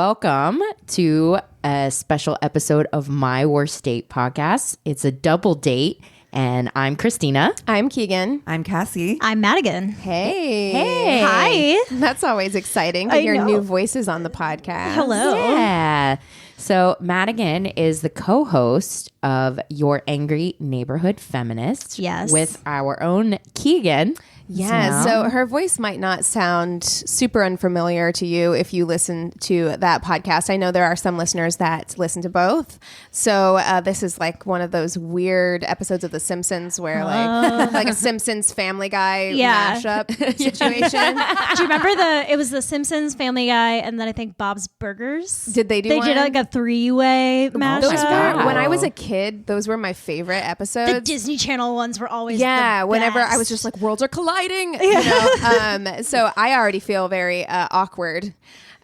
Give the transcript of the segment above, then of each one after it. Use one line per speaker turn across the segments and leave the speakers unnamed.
welcome to a special episode of My Worst Date podcast. It's a double date, and I'm Christina.
I'm Keegan.
I'm Cassie.
I'm Madigan.
Hey.
Hi.
That's always exciting to
I
hear
know.
new voices on the podcast.
Hello.
Yeah. So Madigan is the co-host of Your Angry Neighborhood Feminist.
Yes.
With our own Keegan.
Yeah, so her voice might not sound super unfamiliar to you if you listen to that podcast. I know there are some listeners that listen to both. So this is like one of those weird episodes of The Simpsons where like a Simpsons Family Guy mashup situation.
Do you remember it was the Simpsons, Family Guy, and then I think Bob's Burgers?
Did they do
They
one?
did like a three-way mashup.
Those
God.
were, when I was a kid, those were my favorite episodes.
The Disney Channel ones were always
whenever
best.
I was just like, worlds are colliding. You know? So I already feel very awkward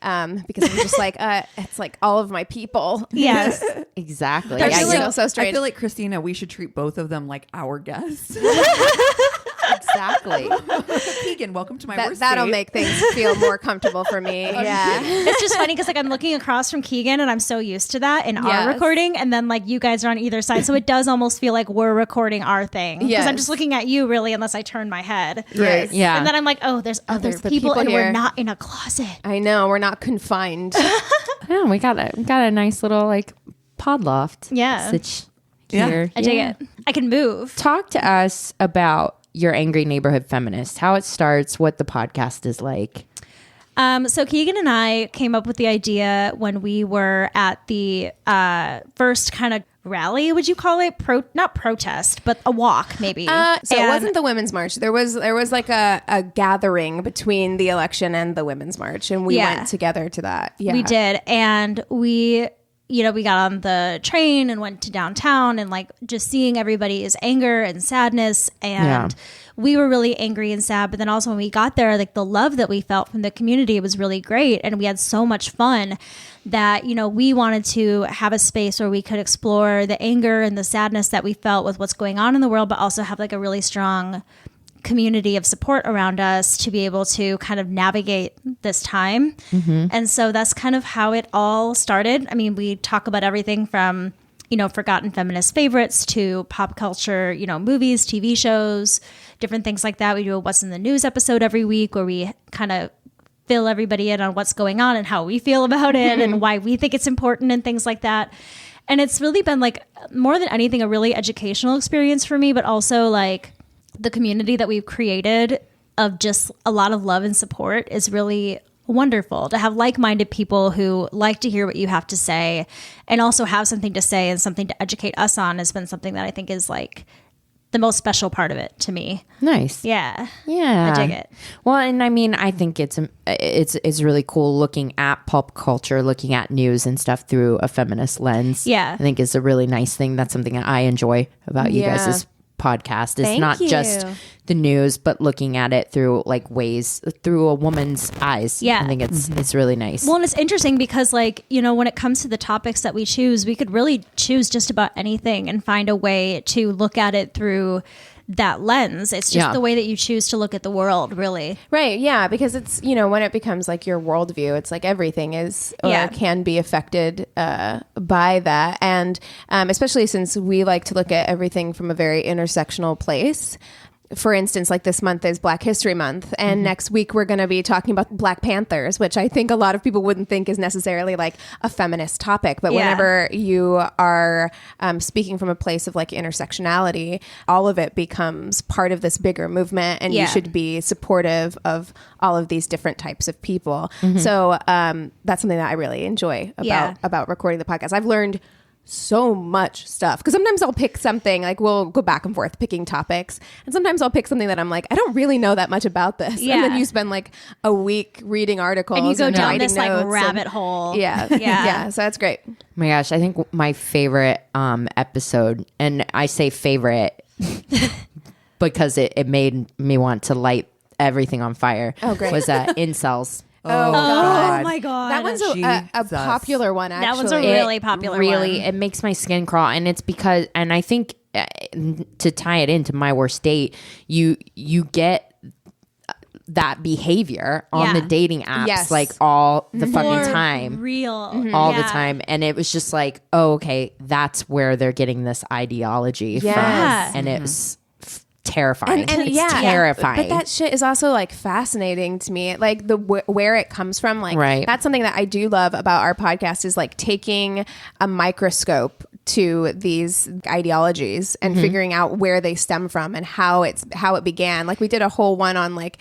because I'm just like, it's like all of my people.
Yes.
Exactly.
They're
Yeah,
so strange.
I feel like, Christina, we should treat both of them like our guests.
exactly.
Keegan, welcome to my worst
That'll
date.
make things feel more comfortable for me. Yeah.
It's just funny because like I'm looking across from Keegan and I'm so used to that in our
Yes.
recording, and then like you guys are on either side, so it does almost feel like we're recording our thing because I'm
Yes.
just looking at you really unless I turn my head.
Right.
Yeah.
And then I'm like, oh, there's other
there's the
people,
people
and
here.
we're not in a closet.
I know we're not confined.
Yeah, we got a nice little like pod loft.
Yeah.
Sitch
Yeah.
here.
I dig it. I can move.
Talk to us about Your Angry Neighborhood Feminist, how it starts, what the podcast is like.
So Keegan and I came up with the idea when we were at the first kind of rally, would you call it? Not protest, but a walk, maybe.
So it
And-
wasn't the Women's March. There was like a gathering between the election and the Women's March, and we
Yeah.
went together to that. Yeah.
We did. And we got on the train and went to downtown, and like just seeing everybody's anger and sadness. And we were really angry and sad. But then also when we got there, like the love that we felt from the community was really great. And we had so much fun that, we wanted to have a space where we could explore the anger and the sadness that we felt with what's going on in the world, but also have like a really strong community of support around us to be able to kind of navigate this time. And so that's kind of how it all started. I mean, we talk about everything from, forgotten feminist favorites to pop culture, movies, TV shows, different things like that. We do a What's in the News episode every week where we kind of fill everybody in on what's going on and how we feel about it and why we think it's important and things like that. And it's really been like, more than anything, a really educational experience for me, but also like the community that we've created of just a lot of love and support is really wonderful. To have like-minded people who like to hear what you have to say and also have something to say and something to educate us on has been something that I think is like the most special part of it to me.
Nice.
Yeah.
Yeah.
I dig it.
Well, and I mean, I think it's really cool looking at pop culture, looking at news and stuff through a feminist lens.
Yeah.
I think is a really nice thing. That's something that I enjoy about you
Yeah.
guys' podcast. It's
Thank
not
you.
just the news, but looking at it through like ways through a woman's eyes.
Yeah.
I think it's really nice.
Well, and it's interesting because like, when it comes to the topics that we choose, we could really choose just about anything and find a way to look at it through that lens. It's just the way that you choose to look at the world, really.
Right, yeah, because it's, when it becomes like your worldview, it's like everything is or
Yeah.
can be affected by that. And especially since we like to look at everything from a very intersectional place. For instance, like this month is Black History Month, and next week we're going to be talking about Black Panthers, which I think a lot of people wouldn't think is necessarily like a feminist topic. But whenever you are speaking from a place of like intersectionality, all of it becomes part of this bigger movement, and you should be supportive of all of these different types of people. So that's something that I really enjoy about recording the podcast. I've learned so much stuff because sometimes I'll pick something, like we'll go back and forth picking topics, and sometimes I'll pick something that I'm like, I don't really know that much about this, and then you spend like a week reading articles
And you go down
writing
this like
notes
rabbit hole.
yeah, so that's great.
Oh my gosh, I think my favorite episode, and I say favorite because it made me want to light everything on fire.
Oh, great.
Was incels.
Oh my God.
That one's a
Jesus.
popular one, actually.
That one's a really popular
Really,
one.
it makes my skin crawl, and it's because, and I think to tie it into My Worst Date, you get that behavior on
Yeah.
the dating apps
Yes.
like all the
For
fucking time.
real.
All the
Yeah.
time. And it was just like, oh, okay, that's where they're getting this ideology
Yes.
from. And it was terrifying.
and
it's
yeah,
terrifying.
But that shit is also like fascinating to me. Like the where it comes from. Like
Right.
that's something that I do love about our podcast is like taking a microscope to these ideologies and figuring out where they stem from and how it began. Like we did a whole one on like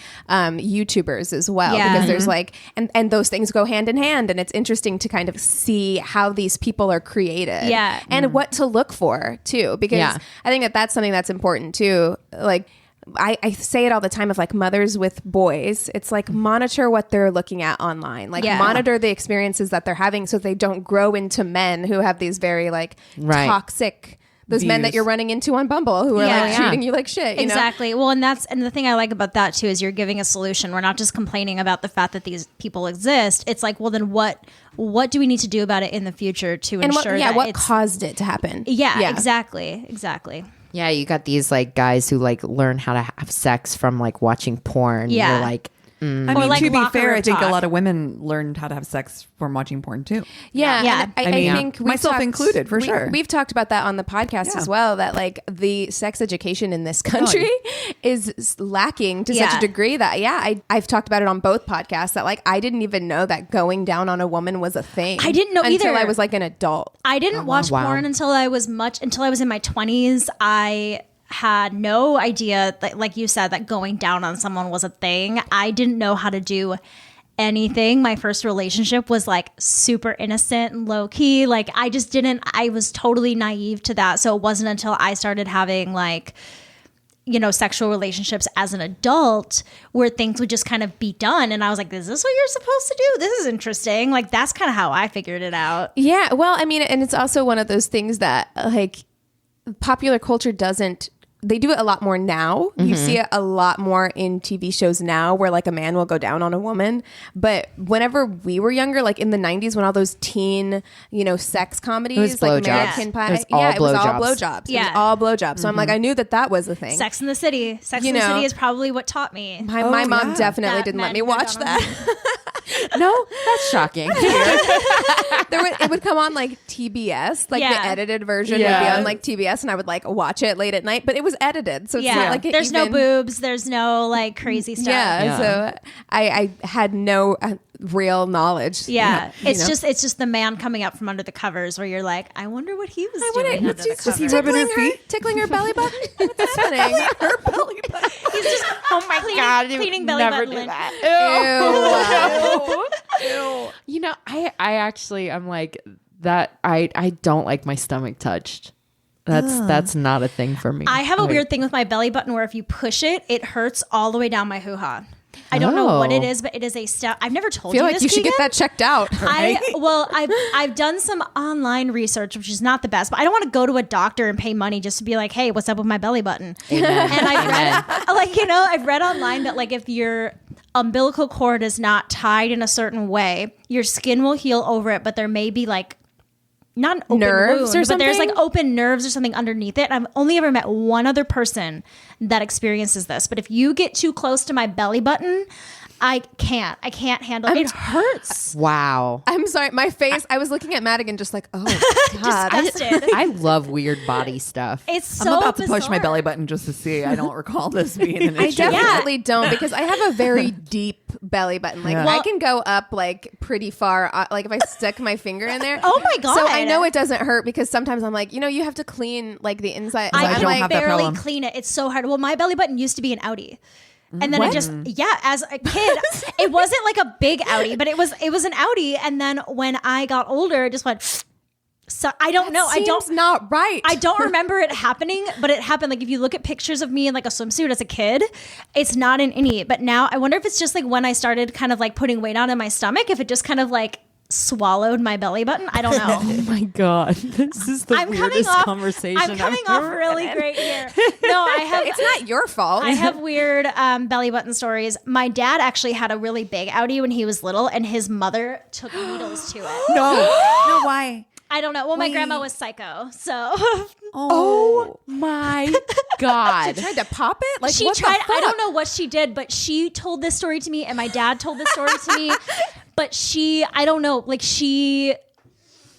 YouTubers as well,
Yeah.
because there's like and those things go hand in hand, and it's interesting to kind of see how these people are created,
Yeah.
and what to look for too, because
Yeah.
I think that that's something that's important too. Like I say it all the time of like mothers with boys. It's like monitor what they're looking at online. Like
Yeah.
monitor the experiences that they're having so they don't grow into men who have these very like
Right.
toxic, those men that
Views.
you're running into on Bumble who are
Yeah.
like
Yeah.
treating you like shit. You know?
Exactly. Well, and the thing I like about that too is you're giving a solution. We're not just complaining about the fact that these people exist. It's like, well, then what do we need to do about it in the future to
And
ensure that
what
it's
caused it to happen?
yeah, exactly.
yeah, you got these like guys who like learn how to have sex from like watching porn.
Yeah.
You're like,
I
Or
mean,
like
to be
locker
fair,
room
I think
talk.
a lot of women learned how to have sex from watching porn too.
Yeah,
Yeah.
and I
mean,
think we've
myself included, for sure.
We've talked about that on the podcast
Yeah.
as well. That like the sex education in this country is lacking to such
Yeah.
a degree that I've talked about it on both podcasts. That like I didn't even know that going down on a woman was a thing.
I didn't know
until
either.
I was like an adult.
I didn't watch
Wow.
porn until I was in my 20s. I had no idea that, like you said, that going down on someone was a thing. I didn't know how to do anything. My first relationship was like super innocent and low key. Like I was totally naive to that. So it wasn't until I started having like, sexual relationships as an adult where things would just kind of be done. And I was like, is this what you're supposed to do? This is interesting. Like, that's kind of how I figured it out.
Yeah, well, I mean, and it's also one of those things that like popular culture doesn't. They do it a lot more now. You see it a lot more in TV shows now where like a man will go down on a woman. But whenever we were younger, like in the 90s when all those teen, sex comedies,
It was
like
blowjobs.
American
It
Pie.
was all
It was all
blowjobs.
blowjobs. It
Yeah.
was all blowjobs. So I'm like, I knew that was a thing.
Sex in the City. Sex
You
in the
know.
City is probably what taught me.
My mom
yeah.
definitely
That
didn't let
men
me
go
watch
down on
that.
no, that's shocking.
It would come on like TBS, like the
Yeah.
edited version would be
Yeah.
on like TBS, and I would like watch it late at night. But it was edited, so it's
Yeah.
not like it
There's no
even-
boobs. There's no like crazy stuff.
Yeah,
Yeah.
so I had no real knowledge.
Yeah.
you know.
It's just the man coming up from under the covers where you're like, I wonder what he was doing under the
was he
covers.
rubbing her
tickling her,
feet?
tickling her belly button. What's happening?
Her belly button.
He's just
Oh my God, you
cleaning
would
belly
never
button
do
lint.
that.
Ew.
You know, I actually, I'm like that. I don't like my stomach touched. That's not a thing for me.
I have a weird thing with my belly button where if you push it, it hurts all the way down my hoo-ha. I don't know what it
Oh.
is, but it is a step. I've never told
I feel
you
like
this,
you should get
Keegan.
that checked out.
I've done some online research, which is not the best, but I don't want to go to a doctor and pay money just to be like, hey, what's up with my belly button?
Amen.
And I've read, I've read online that like if your umbilical cord is not tied in a certain way, your skin will heal over it, but there may be like not an open
Nerves
wound,
or
but there's like
something?
open nerves or something underneath it. I've only ever met one other person that experiences this, but if you get too close to my belly button, I can't handle it. It hurts.
Wow.
I'm sorry, my face. I was looking at Madigan just like, oh god.
Disgusted.
I love weird body stuff.
It's so
I'm about to push my
bizarre.
belly button just to see. I don't recall this being an
I
issue.
definitely don't because I have a very deep belly button. Like
Yeah.
I can go up like pretty far. Like if I stick my finger in there.
Oh my God.
So I know it doesn't hurt because sometimes I'm like, you have to clean like the inside. So
I
I'm
can
don't
like,
have that
barely
problem.
clean it. It's so hard. Well, my belly button used to be an Audi. And then it just as a kid, it wasn't like a big Audi, but it was an Audi. And then when I got older, it just went. So I don't know.
seems not right.
I don't remember it happening, but it happened. Like if you look at pictures of me in like a swimsuit as a kid, it's not an innie. But now I wonder if it's just like when I started kind of like putting weight on in my stomach, if it just kind of like swallowed my belly button. I don't know.
Oh my God. This is the weirdest conversation
I'm coming
I've
off
ever
really
had.
great here. No, I have.
It's not your fault.
I have weird belly button stories. My dad actually had a really big Audi when he was little, and his mother took needles to it.
No, why?
I don't know. Well, my grandma was psycho, so
Oh my God.
Tried to pop it? Like
She
what
tried.
the fuck?
I don't know what she did, but she told this story to me, and my dad told this story to me. But I don't know, like she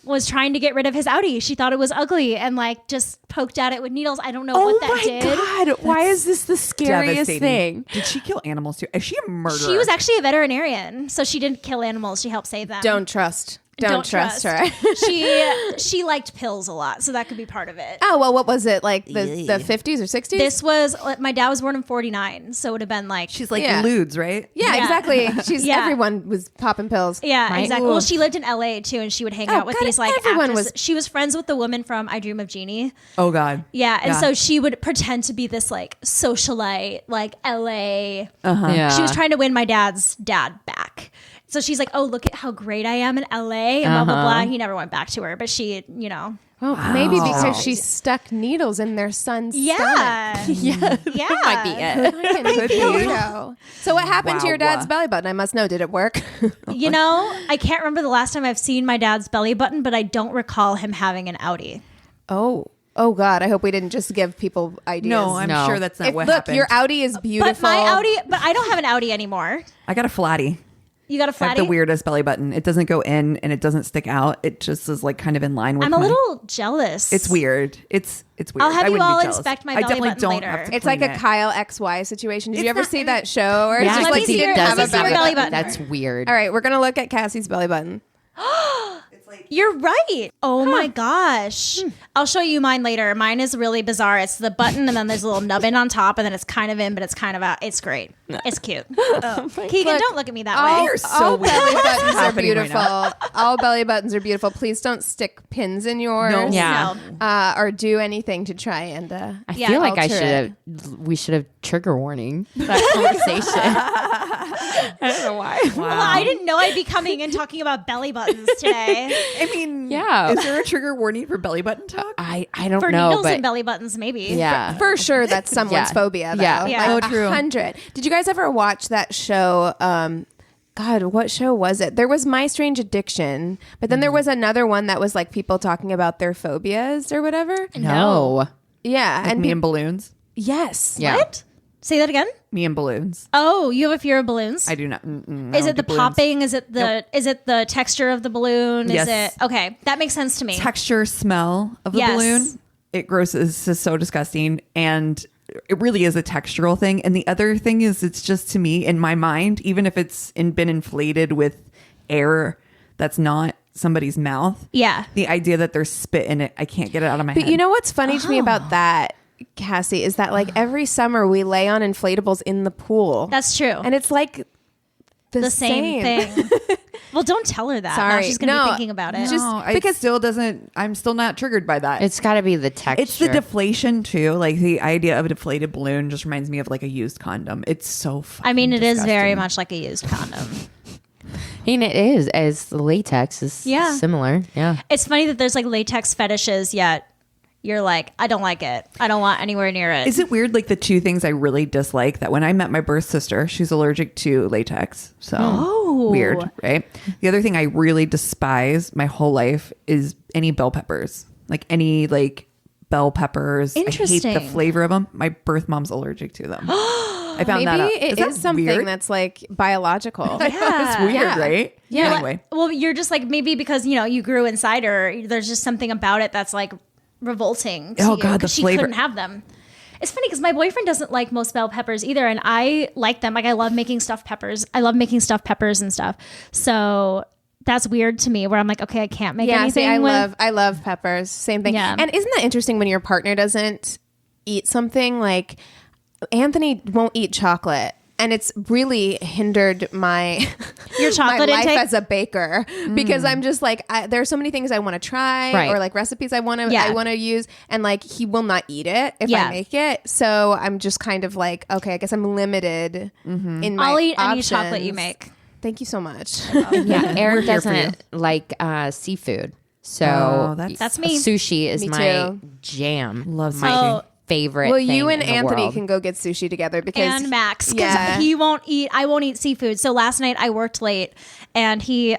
was trying to get rid of his Audi. She thought it was ugly and like just poked at it with needles. I don't know what that did.
God. Why is this the scariest
Devastating.
thing?
Did she kill animals too? Is she a murderer?
She was actually a veterinarian, so she didn't kill animals. She helped save them.
Don't trust her.
She liked pills a lot, so that could be part of it.
Oh, well, what was it? Like the 50s or 60s?
This was my dad was born in 49, so it would have been like
She's like
Yeah.
lewds, right?
yeah,
Yeah.
exactly. She's
Yeah.
everyone was popping pills.
yeah,
Right?
exactly. Well,
Oof.
she lived in LA too, and she would hang
Oh,
out with
God,
these like
everyone
actresses.
was-
She was friends with the woman from I Dream of Jeannie.
Oh God.
Yeah, and
Yeah.
so she would pretend to be this like socialite, like LA.
Yeah.
She was trying to win my dad's dad back. So she's like, "Oh, look at how great I am in LA," and blah blah blah. He never went back to her, but she,
Well, maybe because she stuck needles in their son's stomach.
yeah, yeah,
might be it.
Could be so. So what happened to
Wow.
your dad's belly button? I must know. Did it work?
I can't remember the last time I've seen my dad's belly button, but I don't recall him having an Audi.
Oh God! I hope we didn't just give people ideas.
No, I'm
No.
sure that's not what
Look,
happened.
your Audi is beautiful.
But I don't have an Audi anymore.
I got a flatty.
You got a
I have the
flatty?
weirdest belly button. It doesn't go in and it doesn't stick out. It just is like kind of in line with.
I'm a
my-
little jealous.
It's weird. It's weird.
I'll have
I
you
wouldn't be
all
jealous.
inspect my
I
belly
definitely
button
don't
later.
have to
It's like
clean
a
it.
Kyle XY situation. Did you
It's
ever
not-
see that show? Or it's
Yeah,
just
Let
like
me see
he
your-
didn't
let
have
me
a
see your
belly
belly
button.
button.
That's weird.
All right, we're gonna look at Cassie's belly button.
You're right. Oh my gosh. I'll show you mine later. Mine is really bizarre. It's the button and then there's a little nubbin on top and then it's kind of in, but it's kind of out. It's great. It's cute. Keegan, don't look at me that way.
You're so
all
weird.
belly
What's
buttons are
happening right
beautiful.
now?
All belly buttons are beautiful. Please don't stick pins in yours.
No.
Yeah.
No.
Or do anything to try and.
I
Yeah,
feel like
alter
we should have trigger warning that conversation. I don't know why.
Well, I didn't know I'd be coming and talking about belly buttons today.
I mean,
Yeah.
Is there a trigger warning for belly button talk?
I don't
For
know,
needles
but
and belly buttons, maybe.
yeah.
For sure, that's someone's
Yeah.
phobia. Though.
Yeah.
Yeah.
Like
Oh, true.
100. Did you guys ever watch that show? God, what show was it? There was My Strange Addiction, but then there was another one that was like people talking about their phobias or whatever.
No.
Yeah,
Like
and
me and balloons.
yes,
Yeah.
What? Say that again?
Me and balloons.
Oh, you have a fear of balloons?
I do not. I
Is
don't
it the
do balloons.
popping? Is it the texture of the balloon?
Yes.
Is it okay? That makes sense to me.
Texture, smell of the
Yes.
balloon? It grosses. Is so disgusting, and it really is a textural thing. And the other thing is, it's just to me in my mind, even if it's been inflated with air that's not somebody's mouth.
Yeah.
The idea that there's spit in it, I can't get it out of my
But
head.
you know what's funny to me about that, Cassie, is that like every summer we lay on inflatables in the pool.
That's true.
And it's like the
same thing. Well, don't tell her that. Now
Sorry.
she's gonna
No.
be thinking about it.
Just
no, it
because-
still doesn't. I'm still not triggered by that.
It's got to be the texture.
It's the deflation too. Like the idea of a deflated balloon just reminds me of like a used condom. It's so fucking
I mean, it is very
disgusting.
much like a used condom.
I mean, it is, as the latex is
Yeah.
similar. Yeah.
It's funny that there's like latex fetishes, yet you're like, I don't like it. I don't want anywhere near it.
Is it weird? Like the two things I really dislike, that when I met my birth sister, she's allergic to latex. So weird, right? The other thing I really despise my whole life is any bell peppers. Like any like bell peppers. I hate the
Interesting.
flavor of them. My birth mom's allergic to them. I found that out.
maybe it
that
is something
weird?
that's like biological.
It's weird,
Yeah.
right?
Yeah.
Anyway.
Well, you're just like, maybe because, you grew inside her, there's just something about it that's like revolting to
Oh,
you,
God, the
'cause she
flavor.
couldn't have them. It's funny because my boyfriend doesn't like most bell peppers either, and I like them. Like, I love making stuffed peppers. I love making stuffed peppers and stuff. So that's weird to me, where I'm like, okay, I can't make
Yeah, see,
anything
I love peppers. Same thing.
Yeah.
And isn't that interesting when your partner doesn't eat something? Like Anthony won't eat chocolate. And it's really hindered my
Your chocolate
my life
intake?
as a baker because I'm just like there are so many things I want to try
Right.
or like recipes I want
Yeah.
to use, and like he will not eat it if
Yeah.
I make it. So I'm just kind of like, okay, I guess I'm limited in my
I'll eat any
options.
chocolate you make.
Thank you so much.
Yeah. Aaron
here for
doesn't like seafood. So
Oh, that's
me.
Sushi is
Me
my
too.
jam.
Love
my
sushi.
favorite
Well,
thing
you and
in the
Anthony
world.
can go get sushi together because
And Max, because
Yeah.
he won't eat. I won't eat seafood. So last night I worked late, and he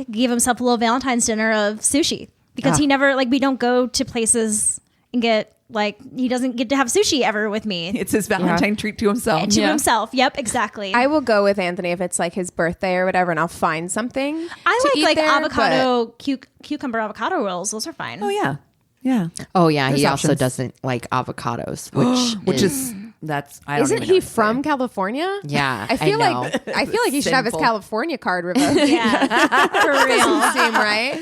gave himself a little Valentine's dinner of sushi because he never we don't go to places and get Like, he doesn't get to have sushi ever with me.
It's his Valentine treat to himself.
To himself. Yep, exactly.
I will go with Anthony if it's like his birthday or whatever, and I'll find something.
I
to eat
like
there,
avocado, cucumber avocado rolls. Those are fine.
Oh yeah. Yeah.
Oh yeah,
There's
he also
options.
doesn't like avocados,
Which is that's I don't
Isn't
even know
he
what to say.
from California?
Yeah,
I feel
know.
like he should have his
Sinful.
California card revoked.
Yeah, for real.
Doesn't seem right.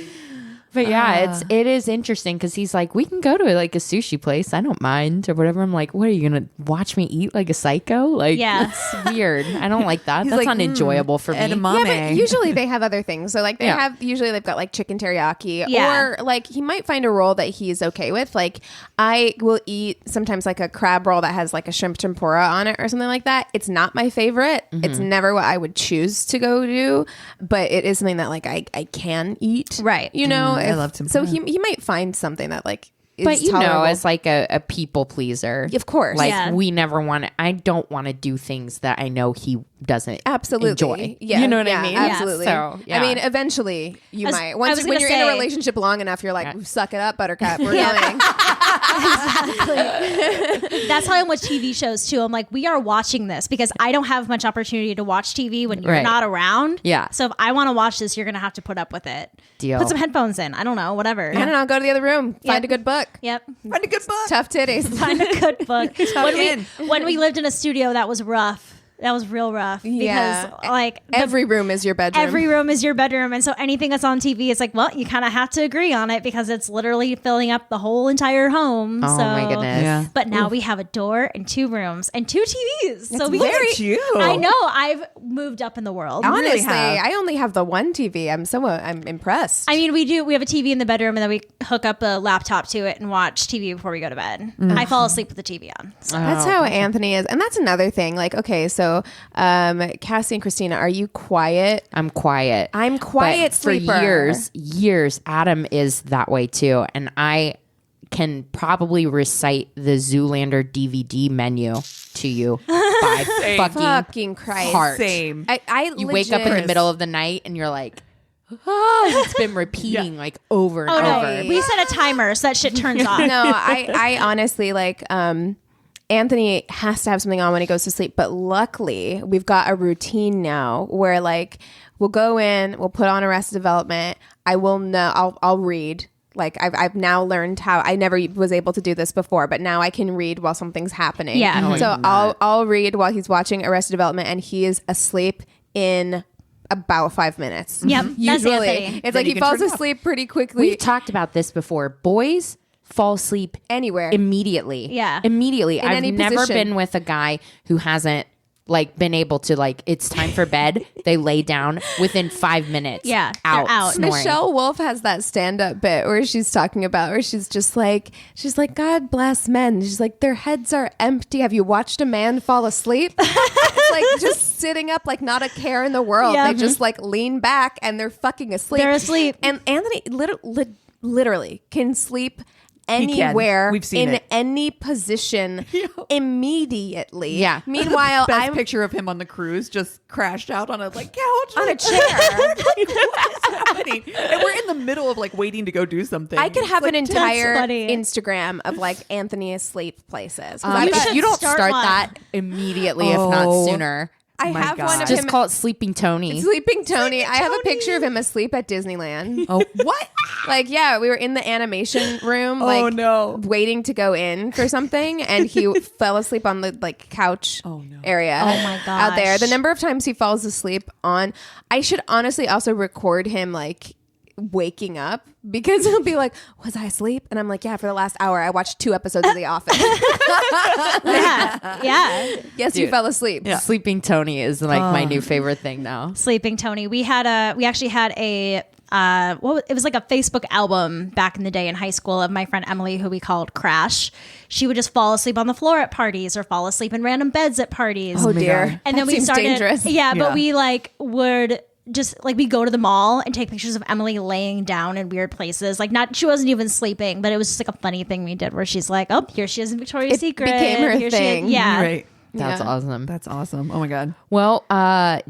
But yeah, it is interesting because he's like, we can go to like a sushi place. I don't mind or whatever. I'm like, what are you gonna watch me eat like a psycho? Like,
Yeah.
that's weird. I don't like that.
He's
That's
like,
not enjoyable for me.
edamame.
Yeah, but usually they have other things. So like usually they've got like chicken teriyaki,
Yeah.
or like he might find a roll that he's okay with. Like I will eat sometimes like a crab roll that has like a shrimp tempura on it or something like that. It's not my favorite. It's never what I would choose to go do, but it is something that like I can eat.
Right.
You know,
I love tempura.
So he might find something that like is
But you know,
tolerable.
as like a people pleaser,
Of course.
like
Yeah.
we never want to. I don't want to do things that I know he doesn't
Absolutely.
enjoy.
Yeah.
You know what I
yeah,
mean?
Absolutely.
So, yeah.
I mean, eventually you
I was-
might.
I
Once
was
when
gonna
you're in a
say-
relationship long enough, you're like, suck it up, buttercup. We're going.
That's how I'm with TV shows too. I'm like, we are watching this because I don't have much opportunity to watch TV when you're
Right.
not around.
Yeah.
So if I want to watch this, you're gonna have to put up with it.
Deal.
Put some headphones in. I don't know. Whatever.
I don't know. Go to the other room. Find a good book.
Yep.
Find a good book.
Tough titties.
Find a good book.
in.
when we lived in a studio, that was rough. That was real rough because
Yeah.
like
Every room is your bedroom.
every room is your bedroom, and so anything that's on TV, it's like, well, you kind of have to agree on it because it's literally filling up the whole entire home.
Oh
so,
my goodness.
Yeah.
But now we have a door and 2 rooms and 2 TVs. So we
Look at you.
I know I've moved up in the world.
really
Honestly,
have.
I only have the one TV. I'm impressed.
I mean, we have a TV in the bedroom, and then we hook up a laptop to it and watch TV before we go to bed. I fall asleep with the TV on. So.
That's how Anthony is. And that's another thing. Like, okay, so Cassie and Christina, are you quiet?
I'm quiet.
I'm quiet
But
sleeper.
For years, Adam is that way too, and I can probably recite the Zoolander DVD menu to you by
Fucking Christ.
heart.
Same.
I
You wake up in the
legit-
middle of the night and you're like, it's been repeating like over and
Oh no,
over.
we set a timer so that shit turns off.
No, I honestly like Anthony has to have something on when he goes to sleep, but luckily we've got a routine now where like we'll go in, we'll put on Arrested Development. I will know I'll read. Like I've now learned how I never was able to do this before, but now I can read while something's happening.
Yeah. No,
so I'll read while he's watching Arrested Development, and he is asleep in about 5 minutes.
Yep, that's
Usually
Anthony.
it's
Then
like
you
he
can
falls
turn it off.
asleep pretty quickly.
We've talked about this before. Boys fall asleep
Anywhere.
immediately.
Yeah.
Immediately. I've
any
never
position.
been with a guy who hasn't like been able to like it's time for bed. They lay down within 5 minutes.
Yeah, they're
out,
out.
snoring.
Michelle Wolf has that stand-up bit where she's talking about where she's like God bless men. She's like, their heads are empty. Have you watched a man fall asleep? It's like just sitting up like not a care in the world.
Yeah.
They just like lean back and they're fucking asleep.
They're asleep.
And Anthony literally can sleep anywhere
We've seen
in
it.
any position immediately.
Yeah.
Meanwhile,
Best
I'm
picture of him on the cruise just crashed out on a like couch
on a chair.
What's happening? And we're in the middle of like waiting to go do something.
I could have an entire
funny.
Instagram of like Anthony asleep places. 'Cause
You,
I've got-
should
you don't
start
start
one.
that immediately, if not
Oh.
sooner.
I
my
have one
God.
of
Just
him
call it Sleeping Tony.
sleeping Tony. I have a picture of him asleep at Disneyland.
Oh, what?
Like, yeah, we were in the animation room, like
Oh, no.
waiting to go in for something, and he fell asleep on the like couch area.
Oh, my
out there.
gosh.
The number of times he falls asleep on, I should honestly also record him like waking up because he'll be like, was I asleep? And I'm like, yeah, for the last hour I watched 2 episodes of The Office.
Yeah.
Yes, you fell asleep.
Sleeping Tony is like my new favorite thing now.
Sleeping Tony. We actually had a it was like a Facebook album back in the day in high school of my friend Emily, who we called Crash. She would just fall asleep on the floor at parties or fall asleep in random beds at parties.
Oh dear.
And then
That
we
seems
started
dangerous.
Yeah,
Yeah.
but we like would just like we go to the mall and take pictures of Emily laying down in weird places. Like she wasn't even sleeping, but it was just like a funny thing we did where she's like, oh, here she is in Victoria's
It
Secret.
became her
Here she is-
thing.
Yeah.
Right.
That's
Yeah.
awesome.
That's awesome. Oh my God.
Well,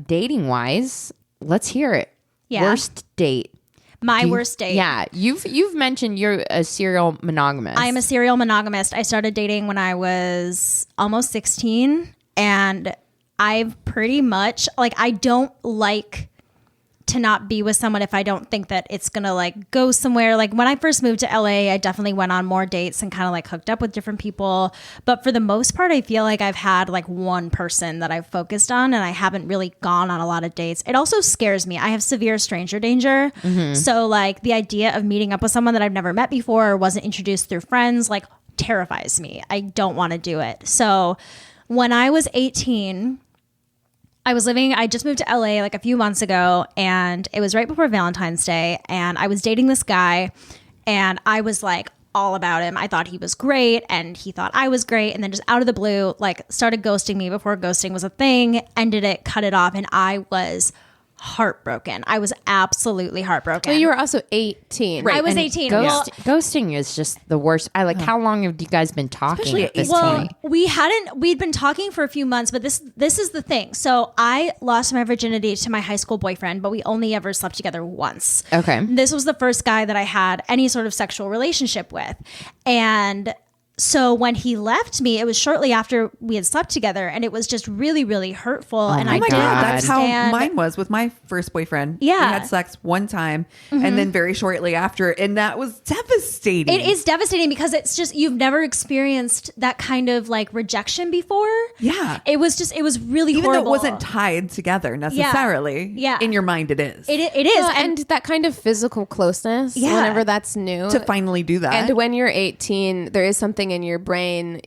dating wise, let's hear it.
Yeah.
Worst date.
My worst date.
Yeah, you've mentioned you're a serial monogamist.
I am a serial monogamist. I started dating when I was almost 16, and I've pretty much like I don't like to not be with someone if I don't think that it's gonna like go somewhere. Like when I first moved to LA, I definitely went on more dates and kind of like hooked up with different people. But for the most part, I feel like I've had like one person that I've focused on, and I haven't really gone on a lot of dates. It also scares me. I have severe stranger danger. So like the idea of meeting up with someone that I've never met before or wasn't introduced through friends, like terrifies me. I don't want to do it. So when I was 18, I just moved to LA like a few months ago, and it was right before Valentine's Day, and I was dating this guy, and I was like all about him. I thought he was great, and he thought I was great, and then just out of the blue, like started ghosting me before ghosting was a thing, ended it, cut it off, and I was heartbroken. I was absolutely heartbroken.
Well, you were also 18.
Right. I was
And
18.
Ghosting is just the worst. How long have you guys been talking
Especially
at this
Well,
point?
we'd been talking for a few months, but this is the thing. So I lost my virginity to my high school boyfriend, but we only ever slept together once.
Okay.
This was the first guy that I had any sort of sexual relationship with. And so when he left me, it was shortly after we had slept together, and it was just really, really hurtful. And
my
I
Oh my
didn't
God, that's how
understand-
mine was with my first boyfriend.
Yeah.
We had sex one time and then very shortly after, and that was devastating.
It is devastating because it's just, you've never experienced that kind of like rejection before.
Yeah.
It was really
Even
horrible.
though it wasn't tied together necessarily.
Yeah.
In your mind, it is.
It is.
Well, and that kind of physical closeness,
Yeah.
whenever that's new.
to finally do that.
And when you're 18, there is something in your brain.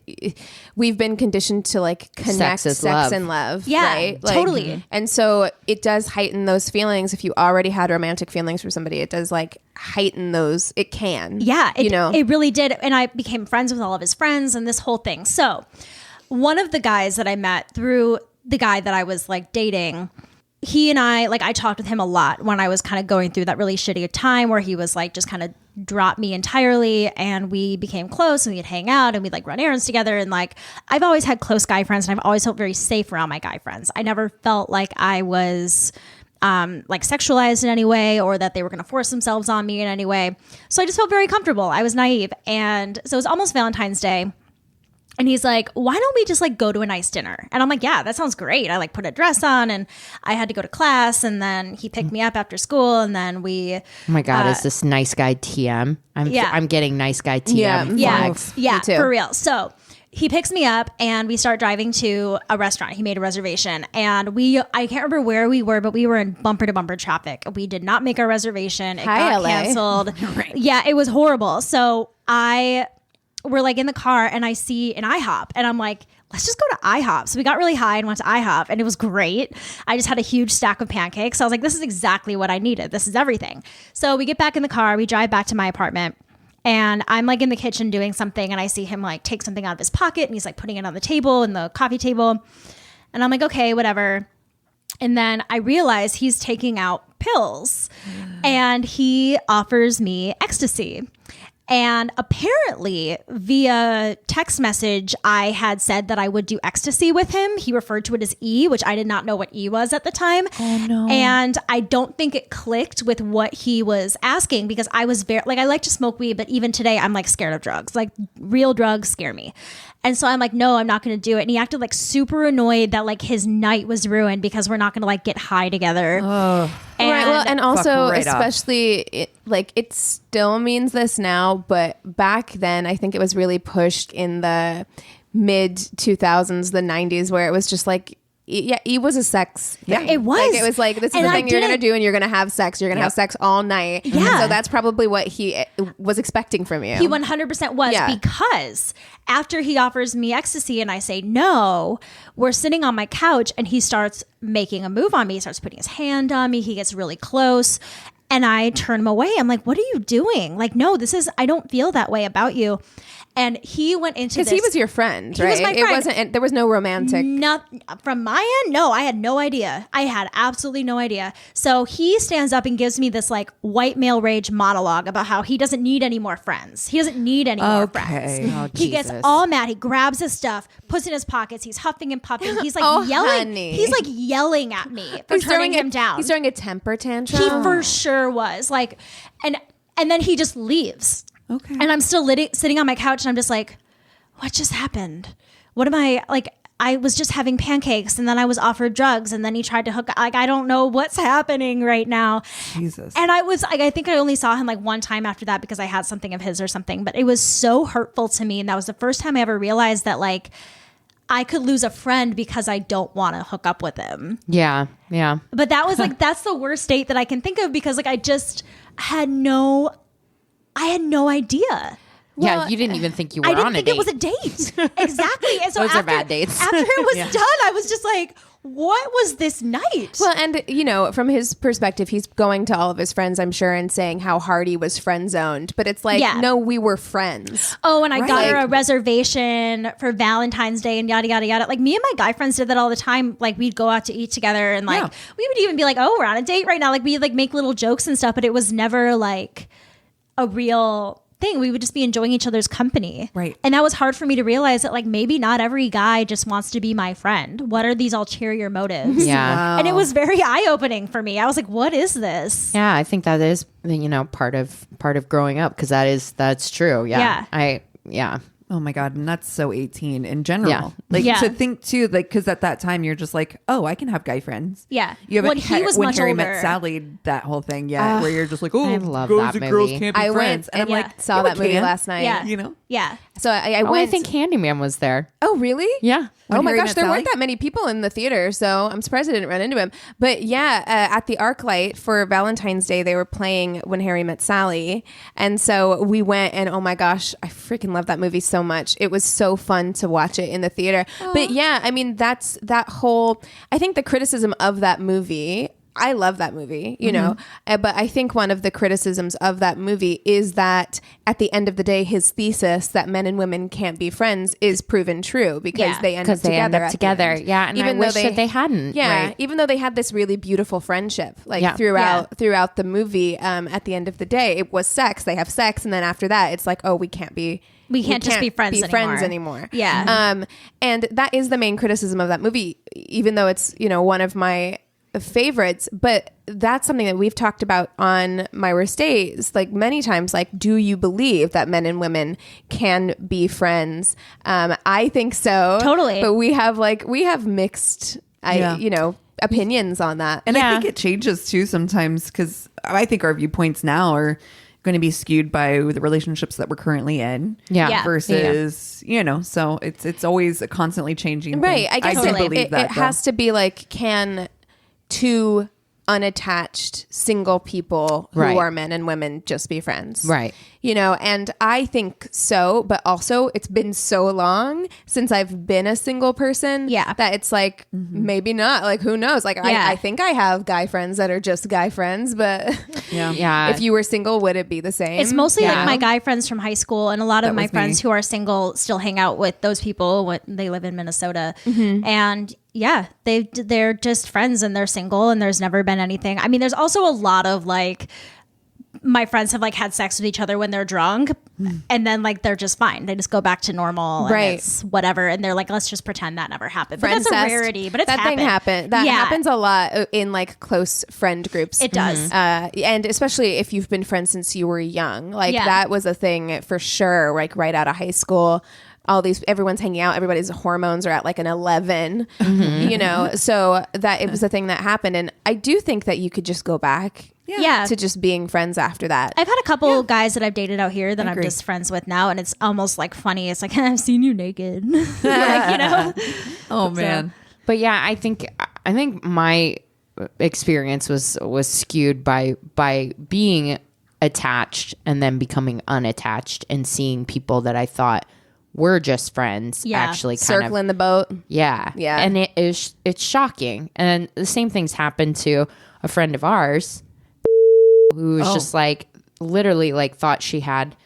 We've been conditioned to like connect
Sex is
sex
love.
and love.
Yeah,
right? Like,
totally.
And so it does heighten those feelings. If you already had romantic feelings for somebody, it does like heighten those. It can.
Yeah,
it
it really did. And I became friends with all of his friends and this whole thing. So one of the guys that I met through the guy that I was like dating, he and I talked with him a lot when I was kind of going through that really shitty time where he was like just kind of dropped me entirely, and we became close, and we'd hang out and we'd like run errands together. And like, I've always had close guy friends, and I've always felt very safe around my guy friends. I never felt like I was like sexualized in any way, or that they were going to force themselves on me in any way. So I just felt very comfortable. I was naive. And so it was almost Valentine's Day. And he's like, why don't we just like go to a nice dinner? And I'm like, yeah, that sounds great. I like put a dress on, and I had to go to class, and then he picked me up after school, and then we.
Oh my God, is this nice guy TM? I'm getting nice guy TM flags.
Yeah,
Me too.
for real. So he picks me up, and we start driving to a restaurant. He made a reservation, and I can't remember where we were, but we were in bumper to bumper traffic. We did not make our reservation. It
Hi,
got
LA.
canceled. Yeah, it was horrible. So we're like in the car, and I see an IHOP, and I'm like, let's just go to IHOP. So we got really high and went to IHOP, and it was great. I just had a huge stack of pancakes. So I was like, this is exactly what I needed. This is everything. So we get back in the car, we drive back to my apartment, and I'm like in the kitchen doing something, and I see him like take something out of his pocket, and he's like putting it on the table, in the coffee table. And I'm like, okay, whatever. And then I realize he's taking out pills, and he offers me ecstasy. And apparently via text message, I had said that I would do ecstasy with him. He referred to it as E, which I did not know what E was at the time.
Oh, no.
And I don't think it clicked with what he was asking, because I was very, like, I like to smoke weed, but even today I'm like scared of drugs. Like real drugs scare me. And so I'm like, no, I'm not going to do it. And he acted like super annoyed that like his night was ruined because we're not going to like get high together.
Right. Well, and also,
right off.
especially, it still means this now, but back then, I think it was really pushed in the mid 2000s, the 90s, where it was just like, yeah, he was a sex thing.
Yeah.
It was.
Like, it was like, this is
And
the
I
thing you're going to
didn't-
do, and you're going to have sex. You're going to have sex all night.
Yeah.
And so that's probably what he was expecting from you.
He 100% was,
Yeah.
because after he offers me ecstasy and I say no, we're sitting on my couch, and he starts making a move on me. He starts putting his hand on me. He gets really close, and I turn him away. I'm like, what are you doing? Like, no, I don't feel that way about you. And he went into this.
Because he was your friend, right?
was my
It
friend.
wasn't, there was no romantic.
Not from my end. No, I had no idea. I had absolutely no idea. So he stands up and gives me this like white male rage monologue about how he doesn't need any more friends. He doesn't need any more friends.
Oh,
He gets
Jesus.
all mad. He grabs his stuff, puts it in his pockets. He's huffing and puffing. He's like
Oh,
yelling.
honey.
He's like yelling at me for turning him down.
He's throwing a temper tantrum.
He for sure sure was like, and then he just leaves.
Okay.
And I'm still sitting on my couch and I'm just like, what just happened? What am I like? I was just having pancakes and then I was offered drugs and then he tried to hook like I don't know what's happening right now.
Jesus.
And I was like, I think I only saw him like one time after that because I had something of his or something, but it was so hurtful to me. And that was the first time I ever realized that like I could lose a friend because I don't want to hook up with him.
Yeah. Yeah.
But that was like, that's the worst date that I can think of because like I just had no idea.
Yeah,
Well,
you didn't even think you were
I didn't
on a
think
date.
it was a date. Exactly. And so
Those are bad dates.
After it was done, I was just like, what was this night?
Well, and you know, from his perspective, he's going to all of his friends, I'm sure, and saying how hard he was friend zoned. But it's like,
Yeah.
no, we were friends.
Oh, and I
Right.
got her a reservation for Valentine's Day and yada, yada, yada. Like me and my guy friends did that all the time. Like we'd go out to eat together and like,
Yeah.
we would even be like, oh, we're on a date right now. Like we'd like make little jokes and stuff, but it was never like a real thing. We would just be enjoying each other's company.
Right.
And that was hard for me to realize that like maybe not every guy just wants to be my friend. What are these ulterior motives?
Yeah.
Wow.
And it was very eye-opening for me. I was like, what is this?
Yeah, I think that is, you know, part of growing up because that's true. Yeah.
Yeah.
Oh my God. And that's so 18 in general.
Yeah.
Like
Yeah.
to think too, like, cause at that time you're just like, oh, I can have guy friends.
Yeah.
You haven't
When he was
when
much
Harry
older.
Met Sally, that whole thing yet, where you're just like, oh,
I love
girls
that
and girls
movie.
can't be
I
friends.
went and
I'm
Yeah.
like,
saw
yeah,
that
we
movie
can.
last night.
Yeah.
You know?
Yeah.
So I
Oh, I
went.
think Candyman was there.
Oh, really?
Yeah.
Oh
When
my
Harry
gosh,
Met
there
Sally?
weren't that many people in the theater, so I'm surprised I didn't run into him. But yeah, at the ArcLight for Valentine's Day, they were playing When Harry Met Sally, and so we went, and oh my gosh, I freaking love that movie so much. It was so fun to watch it in the theater. But yeah, I mean, that's that whole. I think the criticism of that movie. I love that movie, you know, but I think one of the criticisms of that movie is that at the end of the day, his thesis that men and women can't be friends is proven true because
Yeah.
they end up
Because they
together.
end up
at the
together.
end.
Yeah. And I
Even though
wish that they hadn't.
Yeah,
Right.
even though they had this really beautiful friendship, like
Yeah.
throughout the movie. At the end of the day, it was sex. They have sex, and then after that, it's like, oh, we can't
just be friends
anymore.
Yeah.
And that is the main criticism of that movie, even though it's, you know, one of my favorites. But that's something that we've talked about on My Worst Days, like many times. Like, do you believe that men and women can be friends? I think so.
Totally.
But we have mixed,
Yeah.
you know, opinions on that.
And I
Yeah.
think it changes too sometimes because I think our viewpoints now are going to be skewed by the relationships that we're currently in.
Yeah.
Yeah.
Versus, you know, so it's always a constantly changing
Right.
thing.
I guess
do
Totally.
believe that.
it has to be like, can two unattached single people who
Right.
are men and women just be friends?
Right.
You know, and I think so, but also it's been so long since I've been a single person
Yeah.
that it's like, maybe not. Like, who knows? Like,
Yeah.
I think I have guy friends that are just guy friends, but
Yeah.
Yeah.
if you were single, would it be the same?
It's mostly
Yeah.
like my guy friends from high school, and a lot of
That
my
was
friends
me.
who are single still hang out with those people when they live in Minnesota. And yeah, they're just friends and they're single, and there's never been anything. I mean, there's also a lot of like my friends have like had sex with each other when they're drunk, and then like they're just fine. They just go back to normal,
Right.
And it's whatever, and they're like, let's just pretend that never happened. But that's a
Friendcest.
rarity, but it's
that
happened.
thing happened. That
Yeah.
happens a lot in like close friend groups.
It does.
And especially if you've been friends since you were young, like
Yeah.
that was a thing for sure. Like right out of high school, everyone's hanging out. Everybody's hormones are at like an 11, you know. So that it was a thing that happened, and I do think that you could just go back.
Yeah.
To just being friends after that.
I've had a couple guys that I've dated out here that I'm
agree.
just friends with now, and it's almost like funny. It's like, I've seen you naked, like, you know.
Oh man.
But yeah, I think my experience was skewed by being attached and then becoming unattached and seeing people that I thought were just friends
Yeah.
actually kind of
Circling the boat.
yeah. And it's shocking. And the same things happened to a friend of ours who was just like literally like thought she had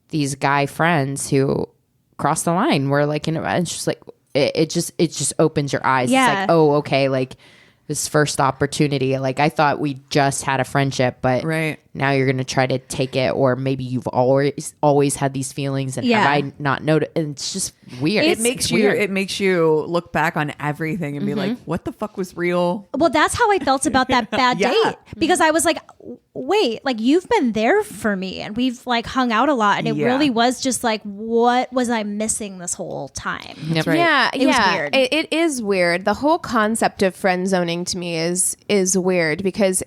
these guy friends who crossed the line. Were like, it's just like it just opens your eyes.
Yeah.
It's like, oh, okay, like this first opportunity. Like I thought we just had a friendship, but
Right.
now you're going to try to take it, or maybe you've always had these feelings and have I not noticed? And it's just weird.
It makes you look back on everything and be like, what the fuck was real?
Well, that's how I felt about that bad date, because I was like, wait, like you've been there for me and we've like hung out a lot, and it really was just like, what was I missing this whole time?
That's
right. Yeah,
it was weird.
It is weird. The whole concept of friend zoning to me is weird, because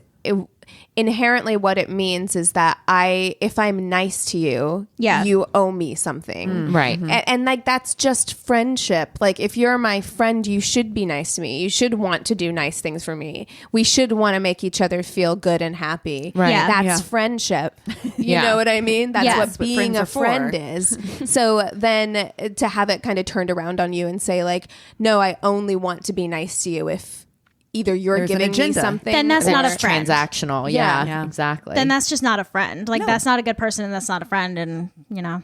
inherently what it means is that if I'm nice to you, you owe me something.
Right.
And like, that's just friendship. Like, if you're my friend, you should be nice to me. You should want to do nice things for me. We should want to make each other feel good and happy.
Right.
Yeah.
That's friendship. You know what I mean? That's what being a friend is. So then to have it kind of turned around on you and say like, no, I only want to be nice to you if either you're giving me something,
then that's not a friend.
Transactional. Yeah, exactly.
Then that's just not a friend. Like that's not a good person, and that's not a friend. And
yeah.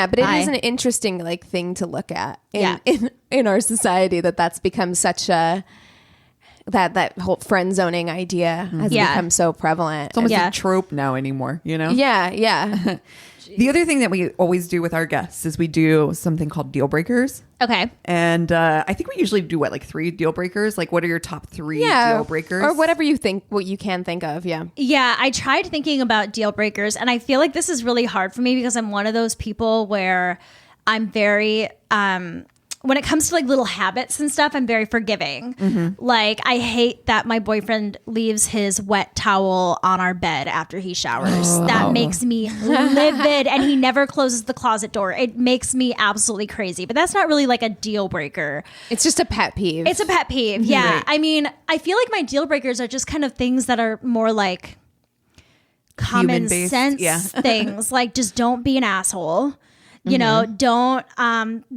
But it is an interesting like thing to look at in our society, that's become such a that whole friend zoning idea has become so prevalent.
It's almost a trope now anymore. You know?
Yeah.
The other thing that we always do with our guests is we do something called deal breakers.
Okay.
And I think we usually do like 3 deal breakers. Like, what are your top 3 deal breakers?
Or whatever what you can think of. Yeah.
Yeah. I tried thinking about deal breakers, and I feel like this is really hard for me because I'm one of those people where I'm very, when it comes to like little habits and stuff, I'm very forgiving. Like, I hate that my boyfriend leaves his wet towel on our bed after he showers. That makes me livid, and he never closes the closet door. It makes me absolutely crazy, but that's not really like a deal breaker.
It's just a pet peeve.
It's a pet peeve. Yeah. Right. I mean, I feel like my deal breakers are just kind of things that are more like common sense things. Like, just don't be an asshole. You know, don't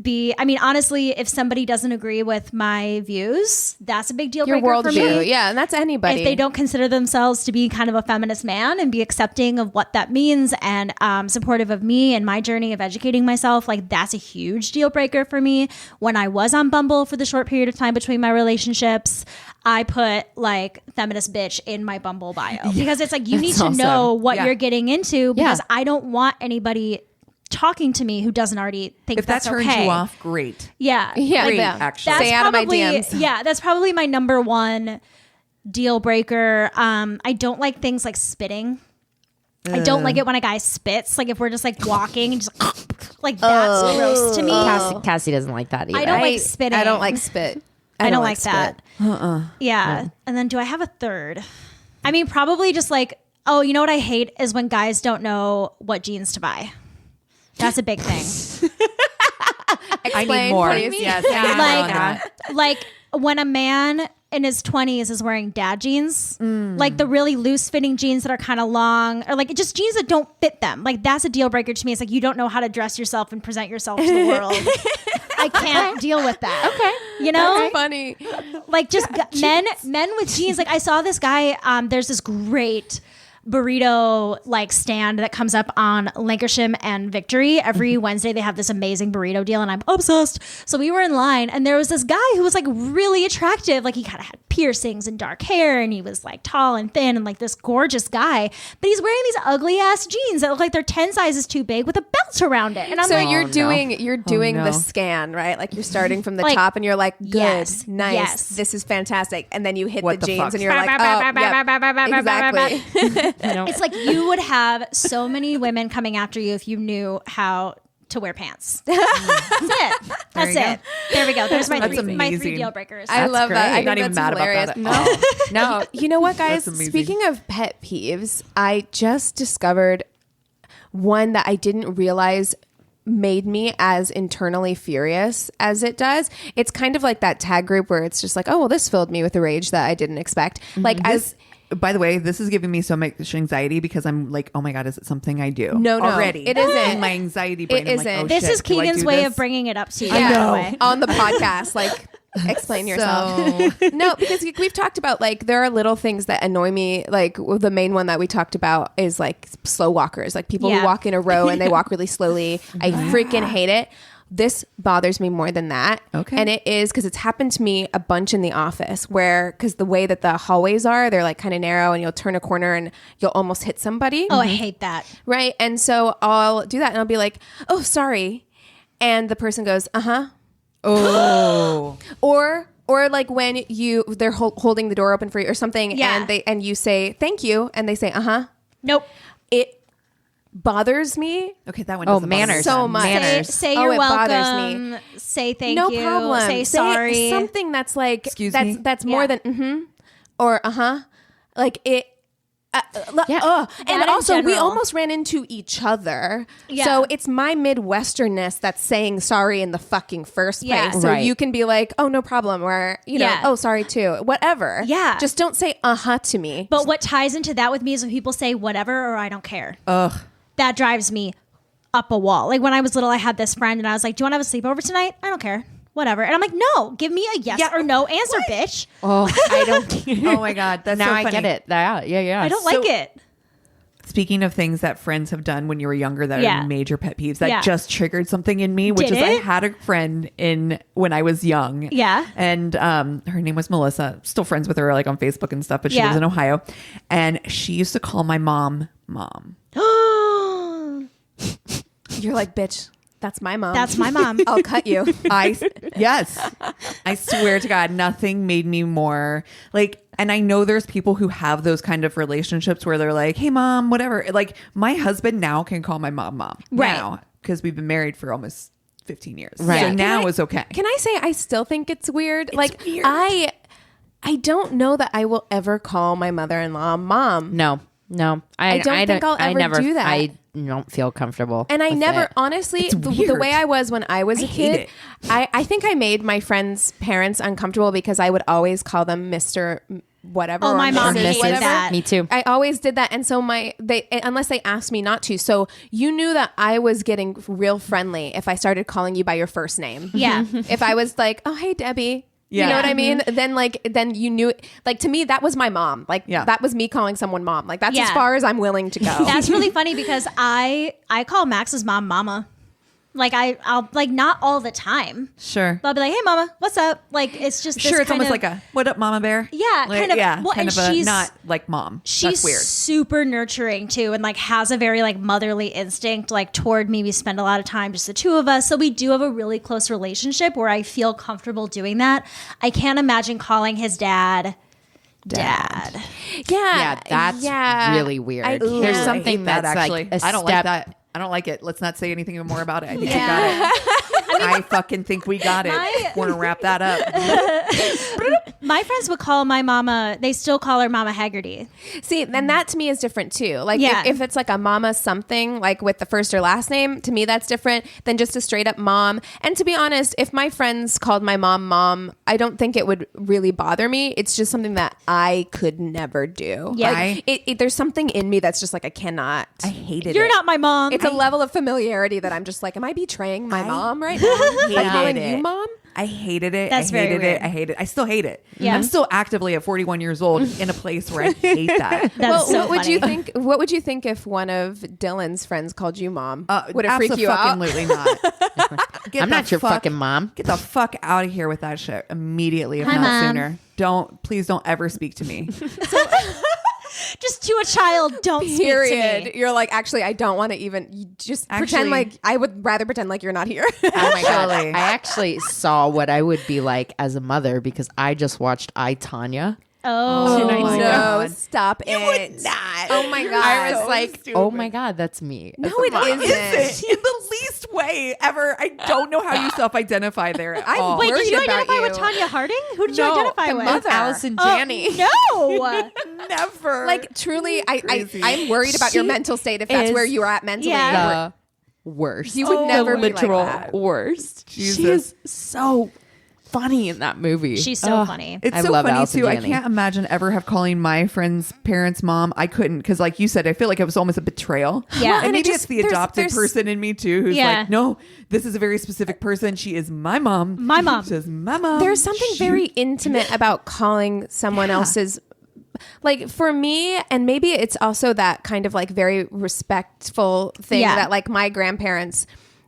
be. I mean, honestly, if somebody doesn't agree with my views, that's a big deal breaker for me.
Yeah, and that's anybody.
If they don't consider themselves to be kind of a feminist man and be accepting of what that means and supportive of me and my journey of educating myself, like that's a huge deal breaker for me. When I was on Bumble for the short period of time between my relationships, I put like feminist bitch in my Bumble bio because it's like you need to know what you're getting into, because I don't want anybody talking to me who doesn't already think
if that turns you off, great.
Great, actually. Stay out of my DMs.
Yeah, that's probably my number one deal breaker. I don't like things like spitting. I don't like it when a guy spits. Like if we're just like walking and just like that's gross to me.
Cassie doesn't like that either.
I don't like spitting.
I don't like spit.
I don't like that. Yeah. And then do I have a third? I mean, probably just like, oh, you know what I hate is when guys don't know what jeans to buy. That's a big thing.
I need more.
Yes. Like when a man in his 20s is wearing dad jeans, like the really loose fitting jeans that are kind of long, or like just jeans that don't fit them. Like that's a deal breaker to me. It's like you don't know how to dress yourself and present yourself to the world. I can't deal with that. Okay. You know?
That's funny.
Like just men with jeans. Like I saw this guy, there's this great burrito like stand that comes up on Lancashire and Victory every Wednesday. They have this amazing burrito deal and I'm obsessed. So we were in line and there was this guy who was like really attractive. Like he kind of had piercings and dark hair and he was like tall and thin and like this gorgeous guy, but he's wearing these ugly ass jeans that look like they're 10 sizes too big with a belt around it. And I'm like,
you're doing the scan, right? Like you're starting from the top and you're like, good, nice, this is fantastic. And then you hit the jeans and you're like, oh, exactly.
It's like you would have so many women coming after you if you knew how to wear pants. That's it. That's it. There we go. There's my three deal breakers.
I love that. I'm
not even mad about that.
No. You know what, guys? Speaking of pet peeves, I just discovered one that I didn't realize made me as internally furious as it does. It's kind of like that tag group where it's just like, oh, well, this filled me with a rage that I didn't expect. Like
by the way, this is giving me so much anxiety because I'm like, oh my God, is it something I do?
No,
already.
It isn't.
In my anxiety brain,
it isn't.
Like, oh,
this
shit,
is Keegan's way of bringing it up to you.
On the podcast, like explain yourself. No, because we've talked about like there are little things that annoy me. Like the main one that we talked about is like slow walkers, like people who walk in a row and they walk really slowly. I freaking hate it. this bothers me more than that.
Okay.
And it is because it's happened to me a bunch in the office where, because the way that the hallways are, they're like kind of narrow and you'll turn a corner and you'll almost hit somebody.
Oh, I hate that.
Right. And so I'll do that and I'll be like, oh, sorry. And the person goes, uh-huh.
Oh.
Or like when they're holding the door open for you or something,
Yeah.
and you say thank you and they say uh-huh.
Nope.
It bothers me.
Okay, that one.
Oh,
doesn't bother me
manners.
So much.
Manners.
Say
Oh,
you're
it bothers
welcome.
me.
Say thank
No
you.
problem.
Say sorry.
Something that's like
Excuse
that's
me?
that's more
Yeah.
than or like it.
Yeah.
And
in
also, we
general.
almost ran into each other.
Yeah.
So it's my Midwesternness that's saying sorry in the fucking first place.
Yeah.
So
Right.
you can be like, oh, no problem. Or,
Yeah.
oh, sorry too. Whatever.
Yeah.
Just don't say uh-huh to me.
But what ties into that with me is when people say whatever or I don't care.
Ugh.
That drives me up a wall. Like when I was little, I had this friend and I was like, do you want to have a sleepover tonight? I don't care. Whatever. And I'm like, no, give me a yes
Yeah.
or no answer, bitch.
Oh, I don't care.
Oh my God, that's
now
so
I
funny.
get it. Yeah.
I don't like it.
Speaking of things that friends have done when you were younger that
Yeah.
are major pet peeves, that
Yeah.
just triggered something in me, which
Did
is I
it?
had a friend when I was young.
Yeah.
And her name was Melissa. Still friends with her like on Facebook and stuff, but she
Yeah.
lives in Ohio. And she used to call my mom.
You're like, bitch, that's my mom.
That's my mom.
I'll cut you.
Yes. I swear to God, nothing made me more like, and I know there's people who have those kind of relationships where they're like, hey mom, whatever. Like my husband now can call my mom
Right.
now because we've been married for almost 15 years.
Right.
So
Can
now it's okay.
Can I say I still think it's weird?
weird.
I don't know that I will ever call my mother-in-law mom.
No.
I don't think I'll ever do that.
I don't feel comfortable.
And I
with
never,
it.
honestly, the
weird.
way I was when I was a
hate
kid,
it.
I think I made my friends' parents uncomfortable because I would always call them Mr. whatever.
Oh,
or
my mom
Mrs.
hated
whatever.
that.
Me too.
I always did that. And so unless they asked me not to. So you knew that I was getting real friendly if I started calling you by your first name.
Yeah.
If I was like, oh, hey, Debbie.
Yeah.
You know what I mean? Then you knew it. Like to me, that was my mom. Like that was me calling someone mom. Like that's
Yeah.
as far as I'm willing to go.
That's really funny because I call Max's mom mama. Like I'll like not all the time.
Sure.
But I'll be like, hey mama, what's up? Like it's just this
Sure. It's
kind
almost
of-
like a, what up, mama bear?
Yeah,
Like,
kind of.
Yeah.
Well,
kind
and
of a,
she's-
not like mom.
She's
That's weird.
super nurturing too, and like has a very like motherly instinct like toward me. We spend a lot of time just the two of us, so we do have a really close relationship where I feel comfortable doing that. I can't imagine calling his dad.
Yeah.
Yeah, that's really weird.
I
There's
can't.
something
that
that's
actually.
like a
I don't
step.
like that. I don't like it. Let's not say anything more about it. I think we got it. I fucking think we got it. We're gonna wrap that up.
My friends would call my mama. They still call her Mama Haggerty.
See, then that to me is different too. Like
Yeah.
if it's like a mama something, like with the first or last name, to me that's different than just a straight up mom. And to be honest, if my friends called my mom, I don't think it would really bother me. It's just something that I could never do.
Yeah.
Like, there's something in me that's just like I cannot.
I hated
You're
it.
not my mom.
It's a level of familiarity that I'm just like, am I betraying my mom right now?
hated
By calling
it.
you mom?
I hated it.
That's
I
very
hated
weird.
it. I hate it. I still hate it.
Yeah.
I'm still actively at 41 years old in a place where I hate that.
That's so
what would you
funny.
think? What would you think if one of Dylan's friends called you mom? Would it freak you out?
Absolutely not. Get
I'm
the
not your
fuck-
fucking mom.
Get the fuck out of here with that shit immediately, if
Hi,
not
Mom.
sooner. Please don't ever speak to me.
Just to a child, don't speak to
Period.
me.
You're like, actually, I don't want to even you just
Actually-
pretend like I would rather pretend like you're not here.
Oh my god!
Actually.
I actually saw what I would be like as a mother because I just watched I, Tanya.
Oh,
Oh my
no,
God.
stop it.
not.
Oh my god.
I was
so
like,
stupid.
oh my god, that's me.
No,
as a
it
mom.
isn't.
In the least way ever. I don't know how you self-identify there at all.
Wait, did you
worried about
identify with
you.
Tanya Harding? Who did you
No,
identify
the
with?
mother. Allison Janney.
No.
Never.
Like truly,
Crazy.
I'm worried about your
She
mental state if that's
is-
where you're at mentally.
Yeah.
The worst.
You would never
the
be like
literal
that.
worst.
Jesus.
She is so funny in that movie.
She's so funny.
It's
I
so
love
funny
Allison
too. I
Janney.
can't imagine ever have calling my friend's parents mom. I couldn't because, like you said, I feel like it was almost a betrayal.
Yeah. Well,
and
and
maybe
it
it's
just-
the adopted
there's-
person in me too, who's
Yeah.
like, no, this is a very specific person. She is my mom.
My mom.
She says my mom.
There's something
Shoot.
very intimate about calling someone else's. Like for me, and maybe it's also that kind of like very respectful thing
Yeah.
that like my grandparents,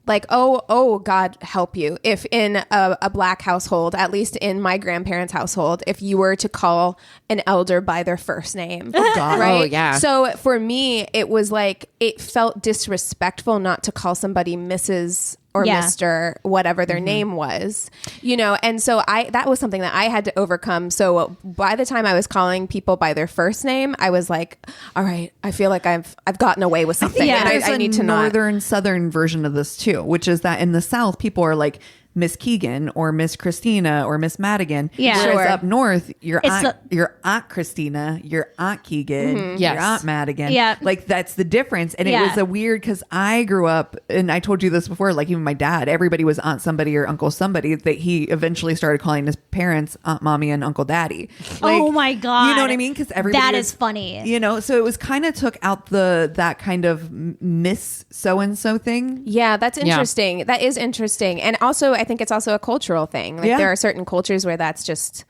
like, oh, God help you. If in a Black household, at least in my grandparents' household, if you were to call an elder by their first name.
Oh, God.
Right?
Oh, yeah.
So for me, it was like, it felt disrespectful not to call somebody Mrs. or Mr. whatever their name was, and so that was something that I had to overcome. So by the time I was calling people by their first name, I was like, all right, I feel like I've gotten away with something, and
There's
I need to
northern southern version of this too, which is that in the South people are like Miss Keegan or Miss Christina or Miss Madigan.
Yeah.
Whereas
Sure.
up north, your
It's
aunt Christina, your aunt Keegan,
Yes.
your aunt Madigan.
Yeah.
Like that's the difference. And it
Yeah.
was a weird because I grew up, and I told you this before, like even my dad, everybody was aunt somebody or uncle somebody, that he eventually started calling his parents Aunt Mommy and Uncle Daddy. Like,
Oh my God.
You know what I mean? Because everybody
That
was-
is funny.
so it was kind of took out that kind of Miss so-and-so thing.
Yeah, that's interesting. That is interesting. And also, I think it's also a cultural thing. Like
Yeah.
there are certain cultures where that's just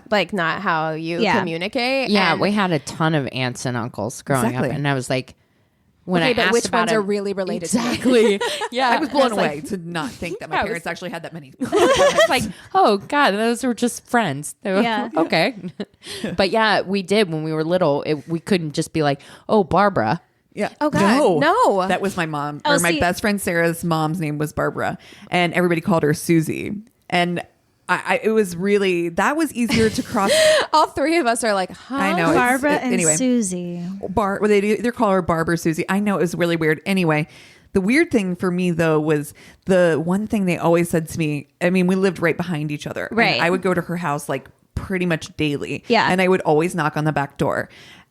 like not how you
Yeah.
communicate.
Yeah,
And-
we had a ton of aunts and uncles growing
Exactly.
up, and I was like, when
Okay,
I
but
asked
which
about
ones
it,
are really related to me?
exactly. Yeah,
I was blown
like-
away to not think that my
I was-
parents actually had that many.
It's like, oh God, those were just friends. They were,
Yeah.
okay. But yeah, we did when we were little. We couldn't just be like, oh, Barbara.
Yeah.
Oh, God. No.
That was my mom.
Oh,
Or my
see-
best friend Sarah's mom's name was Barbara, and everybody called her Susie. And it was really, that was easier to cross.
All three of us are like, huh?
I know.
Barbara and
anyway.
Susie.
Well, they either call her Barb or Susie. I know, it was really weird. Anyway, the weird thing for me though was the one thing they always said to me. I mean, we lived right behind each other.
Right.
And I would go to her house like pretty much daily.
Yeah.
And I would always knock on the back door.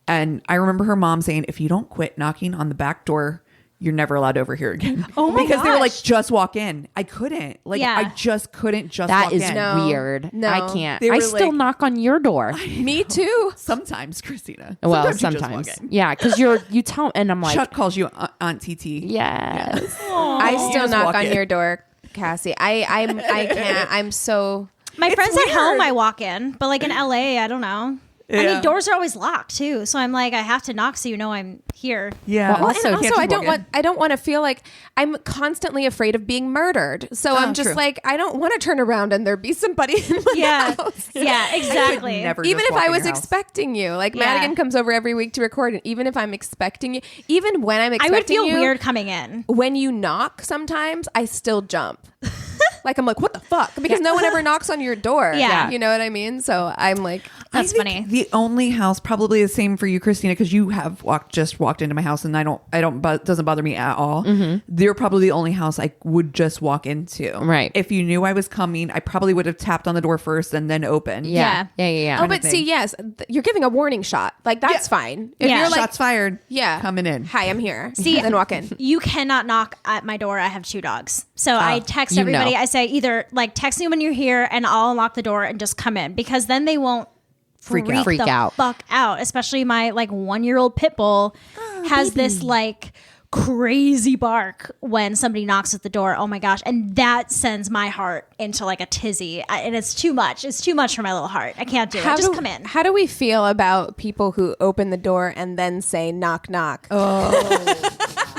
And I remember her mom saying, if you don't quit knocking on the back door, you're never allowed over here again.
Oh my
Because they were like,
gosh.
just walk in. I couldn't. Like,
Yeah.
I just couldn't just
That
walk
is
in.
No.
weird.
No.
I can't.
They
I
were
still
like-
knock on your door.
Me too.
Sometimes, Christina.
Well,
you just walk
sometimes.
in.
Yeah, because you tell, and I'm like,
Chuck calls you Aunt TT.
yes.
I
You
still
just
knock
walk
on
in.
your door, Cassie. I can't. I'm so.
My friends
weird.
at home, I walk in, but like in LA, I don't know. I
Yeah.
mean, doors are always locked too, so I'm like, I have to knock so you know I'm here.
Yeah.
Well, also-
And
Can't
also,
just
I don't
walk
want to feel like I'm constantly afraid of being murdered. So I'm just
true.
like, I don't want to turn around and there be somebody in my
Yeah,
house.
yeah, exactly.
never
Even
just
if
walk
I
in
was
your house.
expecting you, like
Yeah.
Madigan comes over every week to record, and even if I'm expecting you, even when I'm
I
expecting
would feel
you,
weird coming in.
when you knock, sometimes I still jump. Like I'm like, what the fuck? Because no one ever knocks on your door.
Yeah.
You know what I mean? So I'm like,
That's
I think
funny.
The only house, probably the same for you, Christina, because you have just walked into my house, and doesn't bother me at all. They're probably the only house I would just walk into.
Right.
If you knew I was coming, I probably would have tapped on the door first and then opened.
Yeah.
oh,
of
but
thing.
see, yes, you're giving a warning shot. Like that's
Yeah.
fine. If
Yeah.
you're like,
Shots fired.
yeah,
Coming in.
Hi, I'm here.
See-
and then walk in.
You cannot knock at my door. I have 2 dogs. So I text
you
everybody.
know.
I say either like text me when you're here and I'll unlock the door and just come in, because then they won't freak
out.
fuck out. Especially my like 1-year-old pit bull has this like crazy bark when somebody knocks at the door. Oh my gosh. And that sends my heart into like a tizzy. And it's too much. It's too much for my little heart. I can't do it. Just come in.
How do we feel about people who open the door and then say knock knock?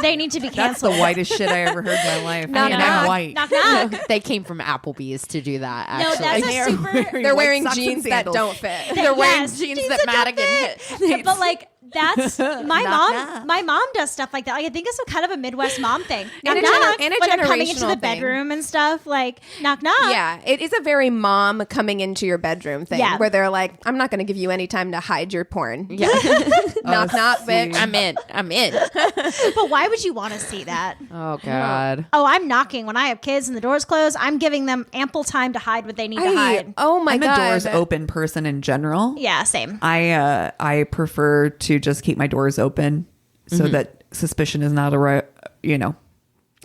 They need to be
That's
canceled.
the whitest shit I ever heard in my life.
Knock,
and
knock.
I'm white.
Knock knock.
They came from Applebee's to do that.
No,
Actually,
that's
They
a
are
super.
They're
white
wearing
socks and
jeans that
sandals.
don't fit.
They're wearing
Yes,
jeans
jeans
that
that don't
Madigan
fit.
hates.
But like that's my mom.
knock.
My mom does stuff like that. Like I think it's a kind of a Midwest mom thing. Knock
And a
knock.
and a
when they're coming into
generational
the
thing.
bedroom and stuff. Like knock knock.
Yeah, it is a very mom coming into your bedroom thing
Yeah.
where they're like, I'm not going to give you any time to hide your porn.
Yeah.
knock, knock, bitch.
I'm in. I'm in.
But why would you want to see that?
Oh God.
Oh, I'm knocking when I have kids and the door's closed. I'm giving them ample time to hide what they need to hide.
Oh my
I'm
God.
a doors open person in general.
Yeah, same.
I prefer to just keep my doors open so that suspicion is not
I'm
been
not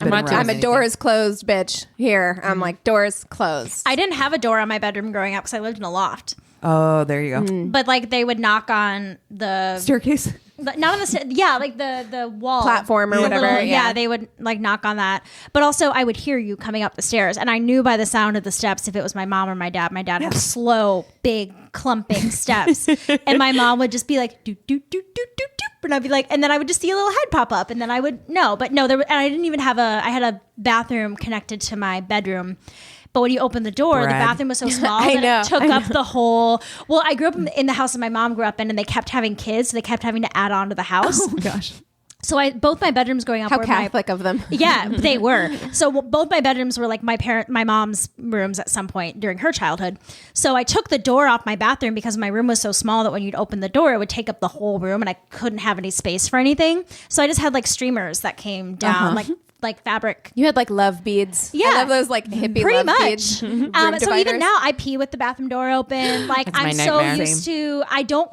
around.
doing
I'm a doors closed bitch. Here, I'm like, doors closed.
I didn't have a door on my bedroom growing up because I lived in a loft.
Oh, there you go.
But like they would knock on the
Staircase.
not on the like the wall
Platform or
The
whatever,
little-
yeah.
they would like knock on that. But also I would hear you coming up the stairs, and I knew by the sound of the steps if it was my mom or my dad. My dad had slow, big, clumping steps, and my mom would just be like, "Doot doot doot doot doot doot." But I'd be like, and then I would just see a little head pop up, and then I would and I didn't even have I had a bathroom connected to my bedroom. But when you open the door, the bathroom was so small that it took up the whole. Well, I grew up in the house that my mom grew up in, and they kept having kids, so they kept having to add on to the house.
Oh my gosh.
So both my bedrooms growing up
How
were
Catholic of them.
Yeah, they were. So both my bedrooms were like my mom's rooms at some point during her childhood. So I took the door off my bathroom because my room was so small that when you'd open the door, it would take up the whole room, and I couldn't have any space for anything. So I just had like streamers that came down, like fabric.
You had like love beads.
Yeah.
I love those like hippie
Pretty
love
much.
beads. Room
So
dividers.
even now I pee with the bathroom door open. Like
That's
I'm
my
so
nightmare.
used to, I don't,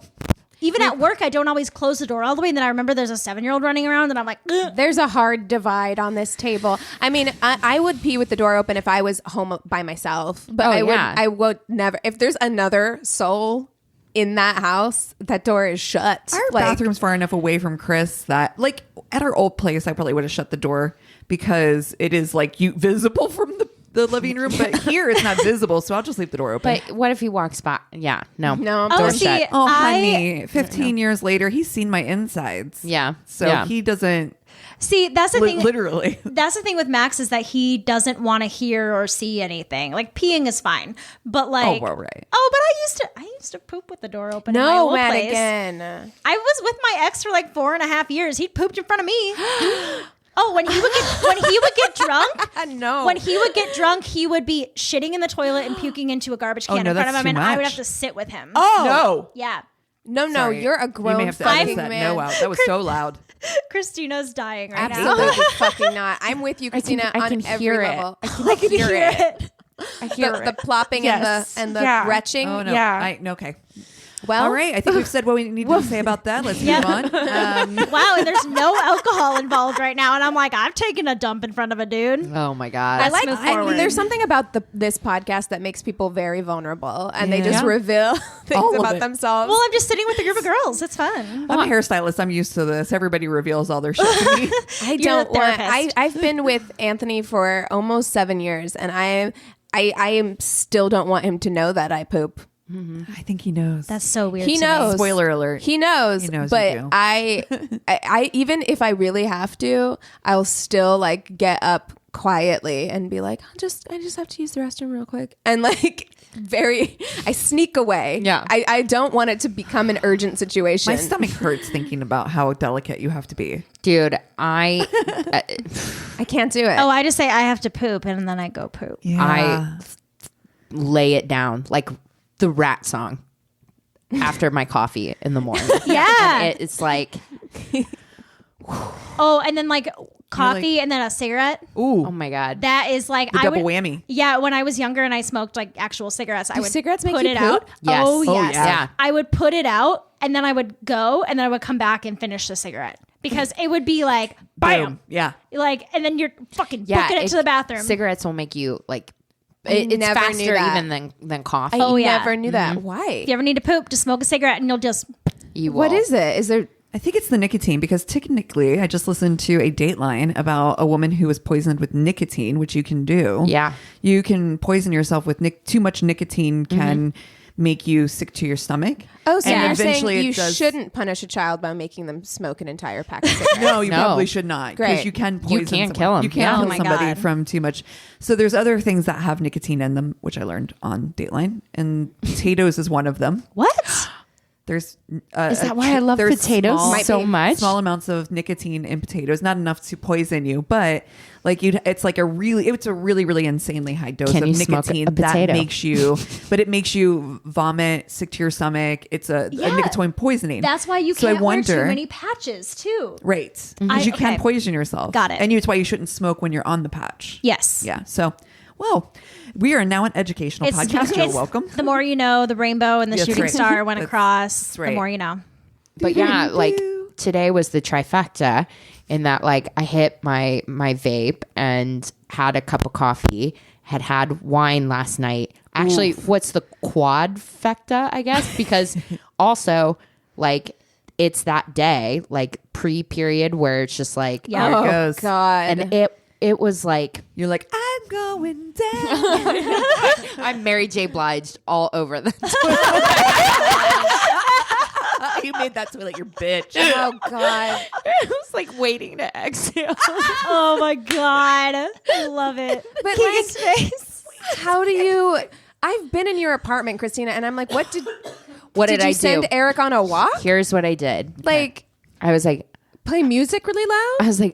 even at work, I don't always close the door all the way. And then I remember there's a 7-year-old running around and I'm like, ugh.
There's a hard divide on this table. I mean, I would pee with the door open if I was home by myself, but I would never. If there's another soul in that house, that door is shut.
Our bathroom's far enough away from Chris that, like, at our old place, I probably would have shut the door because it is like visible from the living room, but here it's not visible, so I'll just leave the door open.
But what if he walks by? Yeah, no.
Oh, see,
Oh, honey, 15 years later, he's seen my insides.
Yeah.
So
Yeah.
he doesn't.
See, that's the thing.
Literally.
That's the thing with Max is that he doesn't want to hear or see anything. Like peeing is fine, but like,
well, right.
Oh, but I used to poop with the door open. in my
No,
old place.
Madigan.
I was with my ex for like 4.5 years. He pooped in front of me. Oh, when he would get drunk.
No.
When he would get drunk, he would be shitting in the toilet and puking into a garbage can in front of
that's
him, and
too
I would
much.
have to sit with him.
Oh no!
Yeah.
No,
Sorry.
you're a
You
grown
may have to
fucking
edit that
man.
no out. That was so loud.
Christina's dying right now.
Absolutely fucking not. I'm with you, Christina,
I can
on every
hear it.
level.
I can hear it.
I hear
The plopping
Yes.
and the
Yeah.
retching.
Oh no!
Yeah.
Okay.
Well,
All right. I think we've said what we need to say about that. Let's move on.
Wow, and there's no alcohol involved right now, and I'm like, I've taken a dump in front of a dude.
Oh my god.
I like.
move forward.
There's something about this podcast that makes people very vulnerable, and they just
Yeah.
reveal things
All of
about
it.
themselves.
Well, I'm just sitting with a group of girls. It's fun.
I'm a hairstylist. I'm used to this. Everybody reveals all their shit to me.
I
You're
don't
a
want.
therapist.
I've been with Anthony for almost 7 years, and I am still don't want him to know that I poop.
I think he knows.
That's so weird.
He
to me.
knows.
Spoiler alert.
He knows.
He knows
but
you do.
I even if I really have to, I'll still like get up quietly and be like, I just have to use the restroom real quick, and like I sneak away.
Yeah.
I don't want it to become an urgent situation.
My stomach hurts thinking about how delicate you have to be.
Dude, I
can't do it.
Oh, I just say I have to poop, and then I go poop.
Yeah.
lay it down like the Rat song after my coffee in the morning.
Yeah.
And it's like,
Oh, and then like coffee and then a cigarette.
Ooh.
oh my god.
That is like
The
I
double
would,
whammy.
Yeah, when I was younger and I smoked like actual cigarettes, I would
cigarettes make
put
you
it
poop?
out.
Yes.
Oh,
Oh,
yes.
yeah.
I would put it out and then I would go and then I would come back and finish the cigarette because it would be like bam,
Boom. Yeah.
like, and then you're fucking
Yeah,
booking it to the bathroom.
Cigarettes will make you like
I
it's
never knew
faster
that.
even than coffee.
I
Oh, yeah.
never knew that. Why?
If you ever need to poop, just smoke a cigarette and you'll just.
You
What
will.
is it? Is there?
I think it's the nicotine because technically I just listened to a Dateline about a woman who was poisoned with nicotine, which you can do.
Yeah.
You can poison yourself with too much nicotine can make you sick to your stomach.
Oh, so
And
you're
eventually
saying you
it does-
shouldn't punish a child by making them smoke an entire pack of cigarettes?
No, you
No.
probably should not. Because
Great.
you can
You
poison
can
someone.
kill 'em.
You can
Yeah.
kill
Oh my
somebody
God.
from too much. So there's other things that have nicotine in them, which I learned on Dateline. And potatoes is one of them.
What?
There's
Is that why I love
there's
potatoes so much?
Small amounts of nicotine in potatoes, not enough to poison you, but like it's a really insanely high dose
Can
of
you smoke
nicotine
a
that
potato?
makes you, but it makes you vomit, sick to your stomach. It's a nicotine poisoning.
That's why you
So I
can't wear
wonder-
too many patches too.
Right, because you can
okay.
poison yourself.
Got it.
And it's why you shouldn't smoke when you're on the patch.
Yes.
Yeah. So, well, we are now an educational podcast. You're welcome.
The more you know, the rainbow and the
That's
shooting
right.
star went
That's
across.
right.
The more you know.
But yeah, like today was the trifecta in that like I hit my vape and had a cup of coffee, had wine last night. Actually, what's the quadfecta, I guess? Because also like it's that day, like pre-period where it's just like
Yeah.
There it
Oh
goes.
God!
and it was like
You're like, I'm going down.
I'm Mary J. Blige all over the
I You made that toilet your bitch.
Oh God.
I was like waiting to exhale.
Oh my God. I love it.
But
Keegan's
like,
face.
how do you? I've been in your apartment, Christina, and I'm like, what did
I
you
do?
send Eric on a walk?
Here's what I did.
Like,
I was like,
play music really loud?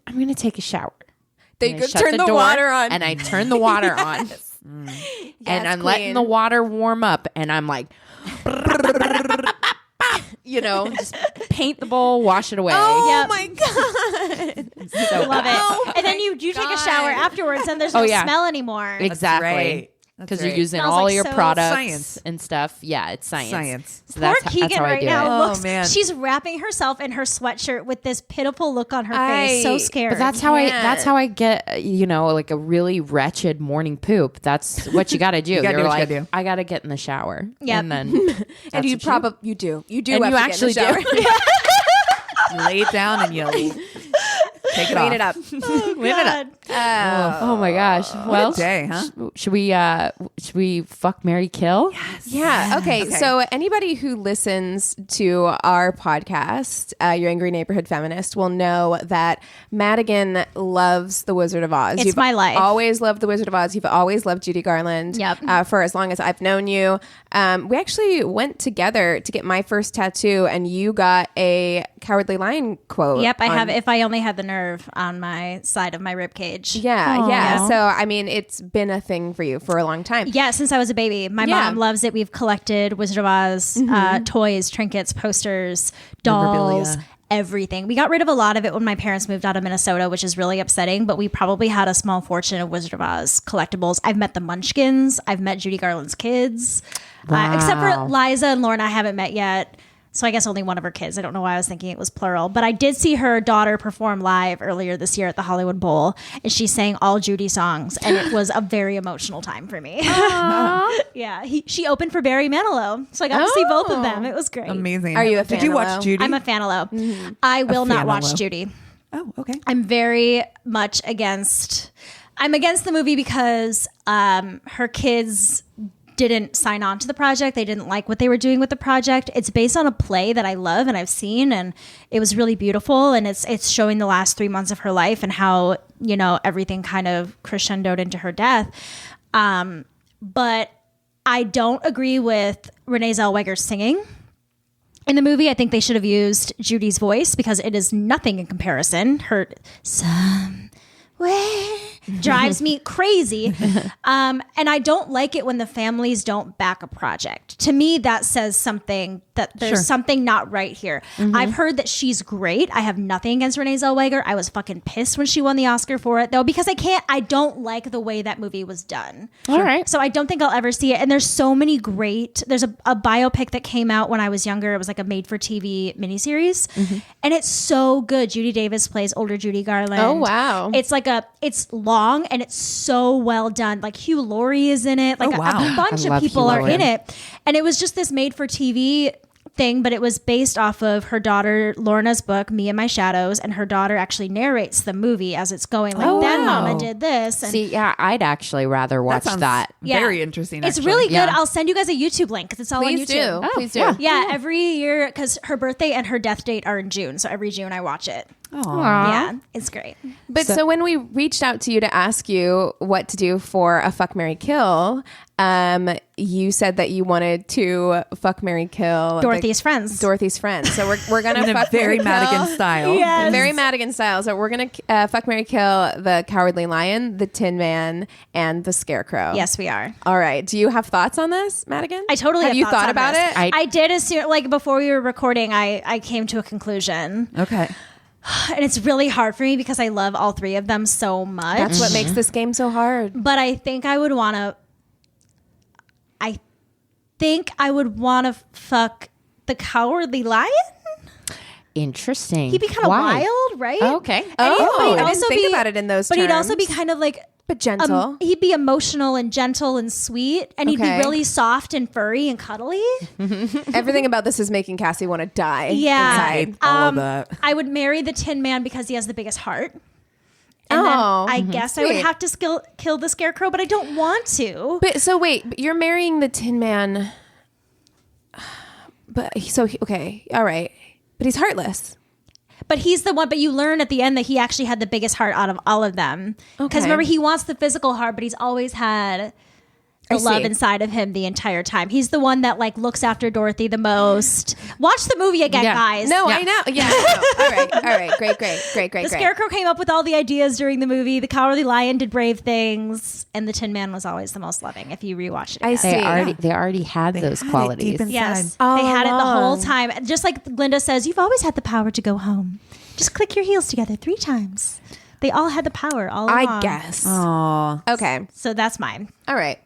I'm gonna take a shower.
They
And I
could
shut
turn the
door,
water on.
and I turned the water on, and I'm letting the water warm up, and I'm like, just paint the bowl, wash it away.
Oh
Yep.
my God.
So
Love it.
Oh
and then you take a shower afterwards and there's no smell anymore.
exactly.
right.
Because
That's
you're
right.
using
Smells
all
like
your
so-
products
Science.
and stuff. Yeah, it's science.
Science.
So
Poor
that's
Keegan
how I
right
do
now
it.
looks,
man.
she's wrapping herself in her sweatshirt with this pitiful look on her face. So scared.
But that's how I get, like a really wretched morning poop. That's what you got to do.
gotta do
You're
what you
like,
gotta do.
I got to get in the shower.
Yep.
And then
And you probably you do
and
have
you
to
actually
get in the
do.
shower.
You lay it down and you take it
Clean
off.
it up.
Clean it up. Oh my gosh. Well,
Day, huh?
should we fuck, marry, kill?
Yeah. Okay. So anybody who listens to our podcast, Your Angry Neighborhood Feminist, will know that Madigan loves The Wizard of Oz.
It's my life.
Always loved The Wizard of Oz. You've always loved Judy Garland.
Yep.
For as long as I've known you. We actually went together to get my first tattoo, and you got a Cowardly Lion quote.
Yep, I
on-
have If I Only Had the Nerve on my side of my rib cage.
Yeah. Yeah. So, I mean, it's been a thing for you for a long time.
Yeah, since I was a baby. My
Yeah.
mom loves it. We've collected Wizard of Oz toys, trinkets, posters, dolls,
Memorabilia.
everything. We got rid of a lot of it when my parents moved out of Minnesota, which is really upsetting, but we probably had a small fortune of Wizard of Oz collectibles. I've met the Munchkins. I've met Judy Garland's kids. Except for Liza and Lorna, I haven't met yet. So I guess only one of her kids. I don't know why I was thinking it was plural. But I did see her daughter perform live earlier this year at the Hollywood Bowl. And she sang all Judy songs. And it was a very emotional time for me. Yeah. She opened for Barry Manilow. So I got to see both of them. It was great.
Amazing.
Are you a fan
Did you
of
watch
Lo?
Judy?
I'm a fan of Lo. I will not
fan of
watch
Lo.
Judy.
Oh, okay.
I'm very much against the movie because her kids didn't sign on to the project. They didn't like what they were doing with the project. It's based on a play that I love and I've seen, and it was really beautiful. And it's showing the last 3 months of her life and how, everything kind of crescendoed into her death. But I don't agree with Renee Zellweger's singing. In the movie, I think they should have used Judy's voice because it is nothing in comparison. Her somewhere drives me crazy. And I don't like it when the families don't back a project. To me, that says something that there's something not right here. I've heard that she's great. I have nothing against Renee Zellweger. I was fucking pissed when she won the Oscar for it, though, because I don't like the way that movie was done.
All right.
So I don't think I'll ever see it. And there's so many there's a biopic that came out when I was younger. It was like a made for TV miniseries. And it's so good. Judy Davis plays older Judy Garland.
Oh, wow.
It's long and it's so well done. Like Hugh Laurie is in it. Like
Oh, wow.
a bunch
I
of
love
people
Hugh
are
Laurie.
in it. And it was just this made for TV thing, but it was based off of her daughter Lorna's book, Me and My Shadows, and her daughter actually narrates the movie as it's going. Like,
Oh,
then
wow.
Mama did this. And
See, yeah, I'd actually rather watch
sounds
that.
Yeah.
very interesting.
it's
actually.
really good.
Yeah.
I'll send you guys a YouTube link because it's all
Please
on YouTube.
do. Please do.
yeah.
Yeah, every year, because her birthday and her death date are in June. So every June I watch it.
Aw.
Yeah, it's great.
But so when we reached out to you to ask you what to do for a fuck, marry, kill, you said that you wanted to fuck, marry, kill
Dorothy's friends.
Dorothy's friends. So we're gonna
In a
fuck,
very
marry, kill.
Madigan style.
Yes.
Very Madigan style. So we're gonna fuck, marry, kill the Cowardly Lion, the Tin Man, and the Scarecrow.
Yes, we are.
All right. Do you have thoughts on this, Madigan?
I totally
have. You
thoughts
thought
on
about
this.
it?
I did as soon, like before we were recording, I came to a conclusion.
Okay.
And it's really hard for me because I love all three of them so much.
That's what makes this game so hard.
But I think I would want to fuck the Cowardly Lion.
Interesting.
He'd be kind of
Why?
wild, right?
Okay.
And
Oh,
he'd
I didn't think about it in those
But he'd also
terms.
be kind of like,
But gentle.
he'd be emotional and gentle and sweet, and he'd be
Okay.
really soft and furry and cuddly.
Everything about this is making Cassie want to die.
Yeah.
Inside.
All of that.
I would marry the Tin Man because he has the biggest heart. And
Oh.
then I guess I would
Sweet.
have to kill the Scarecrow, but I don't want to.
But so wait, but you're marrying the Tin Man. okay, all right, but he's heartless.
But he's the one, but you learn at the end that he actually had the biggest heart out of all of them. Because
Okay.
remember, he wants the physical heart, but he's always had the
I
love
see.
inside of him the entire time. He's the one that like looks after Dorothy the most. Watch the movie again,
Yeah.
guys.
No,
Yeah.
I know. Yeah, I know. All right, great.
The Scarecrow came up with all the ideas during the movie. The Cowardly Lion did brave things, and the Tin Man was always the most loving. If you rewatch it,
I
again.
see.
They already had those
had it
qualities.
deep inside.
Yes,
All
they had it the whole
along.
time. Just like Glinda says, you've always had the power to go home. Just click your heels together 3 times. They all had the power all along.
I guess.
Oh,
Okay.
So that's mine.
All right.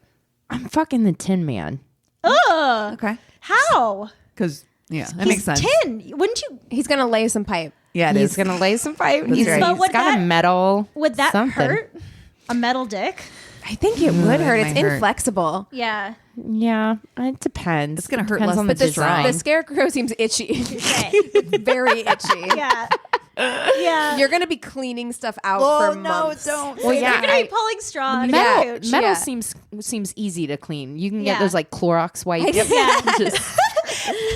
I'm fucking the Tin Man.
Ugh.
okay.
How?
Because that
He's
makes sense.
tin. Wouldn't you?
He's gonna lay some pipe.
Yeah, it
He's
is.
gonna lay some pipe.
That's
He's,
right.
he's
But would
got a
that-
metal.
Would that
something.
hurt? A metal dick?
I think it would hurt.
it
It's
might hurt.
inflexible.
Yeah.
Yeah, it depends.
It's gonna hurt
Depends
less
on
than
the
the straw.
design.
The Scarecrow seems itchy.
Okay.
Very itchy.
Yeah. Yeah.
You're gonna be cleaning stuff out for months.
don't.
Well, yeah,
You're gonna be pulling straw. out of your
metal,
cooch.
metal
Yeah.
seems easy to clean. You can
Yeah.
get those like Clorox wipes.
Yeah.
Just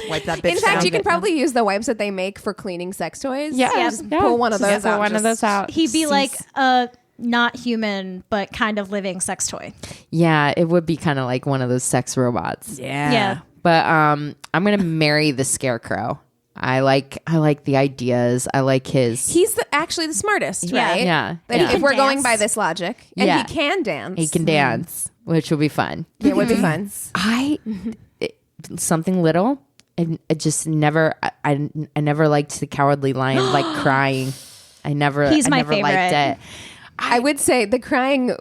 Wipe that bitch
In fact,
down.
you can probably use the wipes that they make for cleaning sex toys.
yeah,
Yeah.
Just pull one of
just
those
pull
out.
one of those out.
He'd be
Seems-
like a not human, but kind of living sex toy.
yeah, it would be kind of like one of those sex robots.
Yeah.
Yeah.
But I'm gonna marry the Scarecrow. I like the ideas. I like his.
He's actually the smartest,
Yeah.
right?
Yeah,
If,
yeah.
if we're going
dance.
by this logic, and
Yeah.
he can dance.
He can dance, which will be fun.
It would be fun.
Something little. And it just never. I never liked the Cowardly Lion like crying. I never.
He's
I
my
never liked
favorite.
it.
I would say the crying.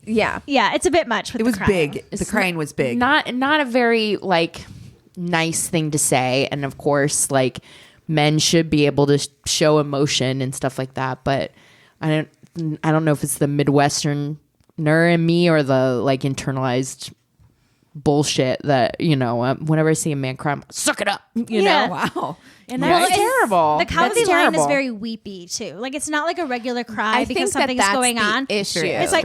Yeah.
Yeah, it's a bit much with
It was
the crying.
big. The crying was big.
Not a very like nice thing to say, and of course like men should be able to show emotion and stuff like that, but I don't know if it's the Midwesterner in me or the like internalized bullshit that whenever I see a man cry, I'm like, suck it up,
Yeah.
Wow.
and
Well,
that's
it's-
terrible.
The Cowardly
That's
Lion is
terrible.
very weepy too. Like it's not like a regular cry
I
because
think that
something's
that's
going
the
on.
issue.
It's like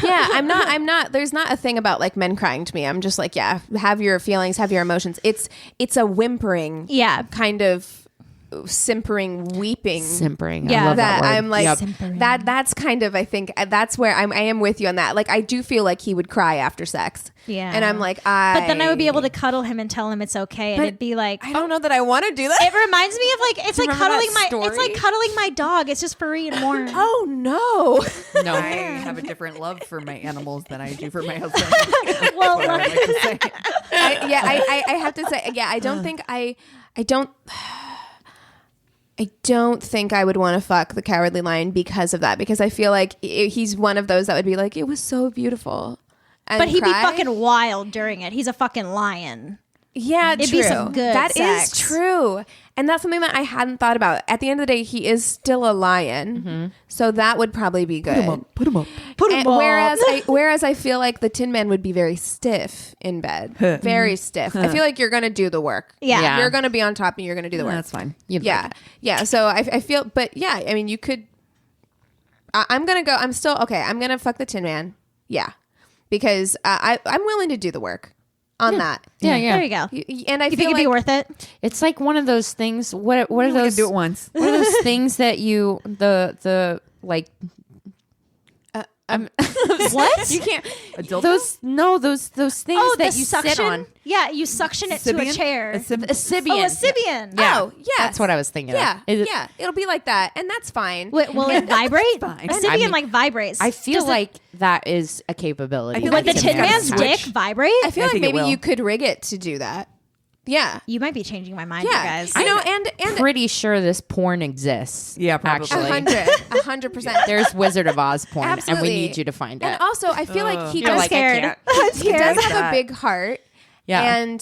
Yeah, I'm not there's not a thing about like men crying to me. I'm just like, yeah, have your feelings, have your emotions. It's a whimpering,
Yeah.
kind of simpering, weeping.
simpering.
Yeah.
I love
that
that, word.
I'm like
Yep.
Simpering.
that's kind of, I think that's where I am with you on that. Like I do feel like he would cry after sex.
Yeah.
And I'm like,
but then I would be able to cuddle him and tell him it's okay, and
But
it'd be like
I don't know that I want to do that.
it reminds me of like it's like
Remember
cuddling
that
my it's
story?
like cuddling my dog. It's just furry and warm.
Oh no.
No.
I have a different love for my animals than I do for my husband.
Well,
What I like to say.
I have to say, yeah, I don't think I don't think I would want to fuck the Cowardly Lion because of that, because I feel like he's one of those that would be like, it was so beautiful. And
but he'd
cry.
be fucking wild during it. He's a fucking lion.
Yeah,
It'd
true.
be some good
That is
sex.
true. And that's something that I hadn't thought about. At the end of the day, he is still a lion. So that would probably be good.
Put him up.
And whereas I feel like the Tin Man would be very stiff in bed. Very stiff. I feel like you're going to do the work.
Yeah.
Yeah.
You're going to be on top and you're going to do the work.
That's fine.
Yeah. Yeah. So I feel, but yeah, I mean, you could, I'm going to go, I'm still, okay, I'm going to fuck the Tin Man. Yeah. Because I'm willing to do the work on that.
Yeah, yeah.
There you go.
And I
You
feel
think it'd be
like,
worth it?
It's like one of those things. What are
We can
those?
do it once.
What are those things that you the like?
What?
you can't,
Those things
Oh,
that
the
you
suction.
sit on.
Yeah, you suction it to a
Sibian?
chair.
A sib-
A Sibian.
Oh, a Sibian.
Yeah.
Oh, yes.
That's what I was thinking.
yeah,
Of. Is it-
yeah, it'll be like that. And that's fine.
Wait, will it vibrate?
fine.
A
I
Sibian
mean,
like vibrates.
I feel
Does
like that is a capability.
I feel
would
like
the
it's
Tin
got a
Man's dick
switch.
vibrate?
I feel
I
like
think it
maybe
will.
you could rig it to do that. Yeah.
You might be changing my mind,
Yeah.
you guys.
You know, and
pretty sure this porn exists.
Yeah, probably.
Actually,
100%.
there's Wizard of Oz porn, and
Absolutely.
we need you to find it.
And also, I feel like he
You're
does,
like, I
scared.
can't.
he does have
that.
a big heart.
Yeah.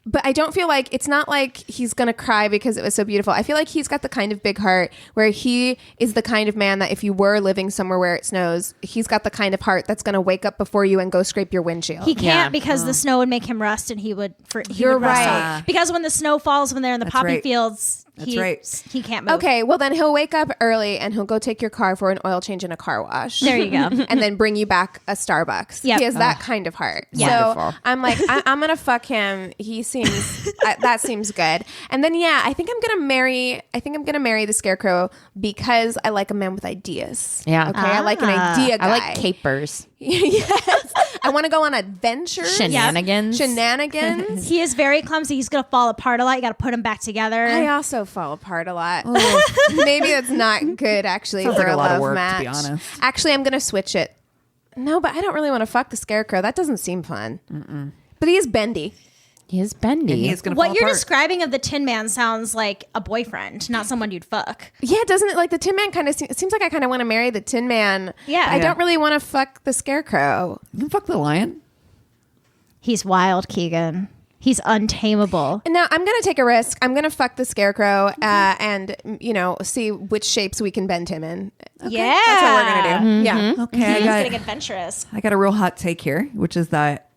But I don't feel like, it's not like he's going to cry because it was so beautiful. I feel like he's got the kind of big heart where he is the kind of man that if you were living somewhere where it snows, he's got the kind of heart that's going to wake up before you and go scrape your windshield.
He can't
Yeah.
because the snow would make him rust, and he would. He
You're
would rust
right.
out. Because when the snow falls, when they're in the
That's
poppy
right.
fields,
That's right.
He can't move.
Okay, well then he'll wake up early and he'll go take your car for an oil change and a car wash.
There you go.
And then bring you back a Starbucks.
Yep.
He has that kind of heart.
Wonderful.
So I'm like, I'm gonna fuck him. He seems that seems good. And then I think I'm gonna marry the Scarecrow because I like a man with ideas.
Yeah.
Okay. I like an idea guy.
I like capers.
Yes. I want to go on adventures.
Shenanigans.
Shenanigans.
He is very clumsy. He's going to fall apart a lot. You got to put him back together.
I also fall apart a lot. Maybe that's not good, actually,
Sounds
for
like a
a
lot of
love
work, to
match.
be honest.
Actually, I'm going to switch it. No, but I don't really want to fuck the Scarecrow. That doesn't seem fun. But he is bendy.
He is bendy.
And he is going to
What
fall
you're
apart.
describing of the Tin Man sounds like a boyfriend, not someone you'd fuck.
Yeah, doesn't it? Like the Tin Man kind of it seems like I kind of want to marry the Tin Man.
Yeah.
I don't really want to fuck the Scarecrow.
You can fuck the lion.
He's wild, Keegan. He's untamable.
And now I'm going to take a risk. I'm going to fuck the Scarecrow and, see which shapes we can bend him in.
Yeah.
That's what we're going to do. Yeah.
Okay,
He's getting adventurous.
I got a real hot take here, which is that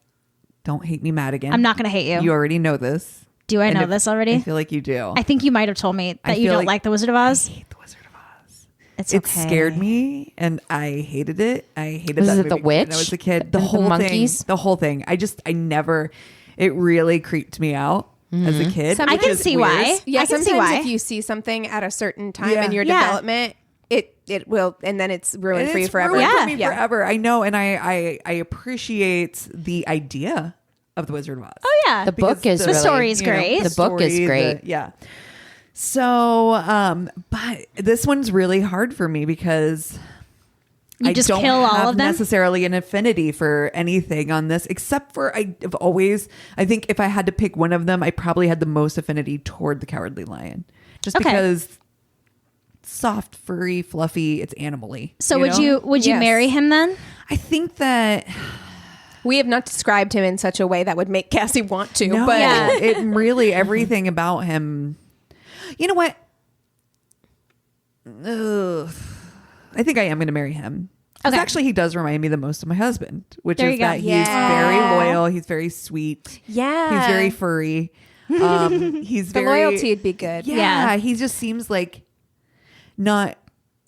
don't hate me mad again.
I'm not going to hate you.
You already know this.
Do I
And
know
if-
this already?
I feel like you do.
I think you might have told me
I
that you
feel
don't
like-
like The Wizard of Oz.
I hate the Wizard of Oz.
It's
It
okay.
scared me, and I hated it. I hated
Was
that
it the
movie when
witch?
I was a kid.
The
The whole
monkeys?
thing. The whole thing. I never. It really creeped me out as a kid.
I
which
can
is
see
weird.
why.
Yeah,
I can
sometimes
see why.
if you see something at a certain time
Yeah.
in your
Yeah.
development, it will, and then it's ruined
And
for you
it's
forever.
ruined
Yeah.
for me forever. I know, and I appreciate the idea of the Wizard of Oz.
Oh, yeah.
The book is
The
really,
story is great.
The book is great.
Yeah. So, but this one's really hard for me because
You
I
just
don't
kill all
have
of them?
necessarily an affinity for anything on this, except for I think if I had to pick one of them, I probably had the most affinity toward the Cowardly Lion, just
Okay.
because soft, furry, fluffy, it's animally.
So
know?
would you
Yes.
marry him then?
I think that
We have not described him in such a way that would make Cassie want to,
no,
but
Yeah.
it really everything about him. You know what? Ugh. I think I am going to marry him. 'Cause
Okay.
actually, he does remind me the most of my husband, which
There
is
you go.
that he's
Yeah.
very loyal. He's very sweet.
yeah,
He's very furry. He's
the
very
loyalty would be good.
Yeah,
Yeah.
he just seems like not.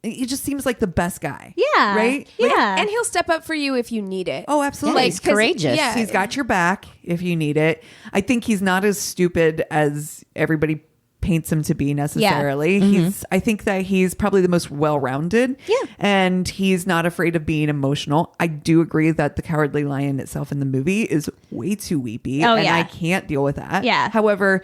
He just seems like the best guy.
Yeah.
Right?
Yeah.
And he'll step up for you if you need it.
Oh, absolutely.
He's courageous.
yeah.
He's got your back if you need it. I think he's not as stupid as everybody paints him to be necessarily. I think that he's probably the most well-rounded.
Yeah.
And he's not afraid of being emotional. I do agree that the Cowardly Lion itself in the movie is way too weepy.
Oh,
and
yeah.
I can't deal with that.
Yeah.
However,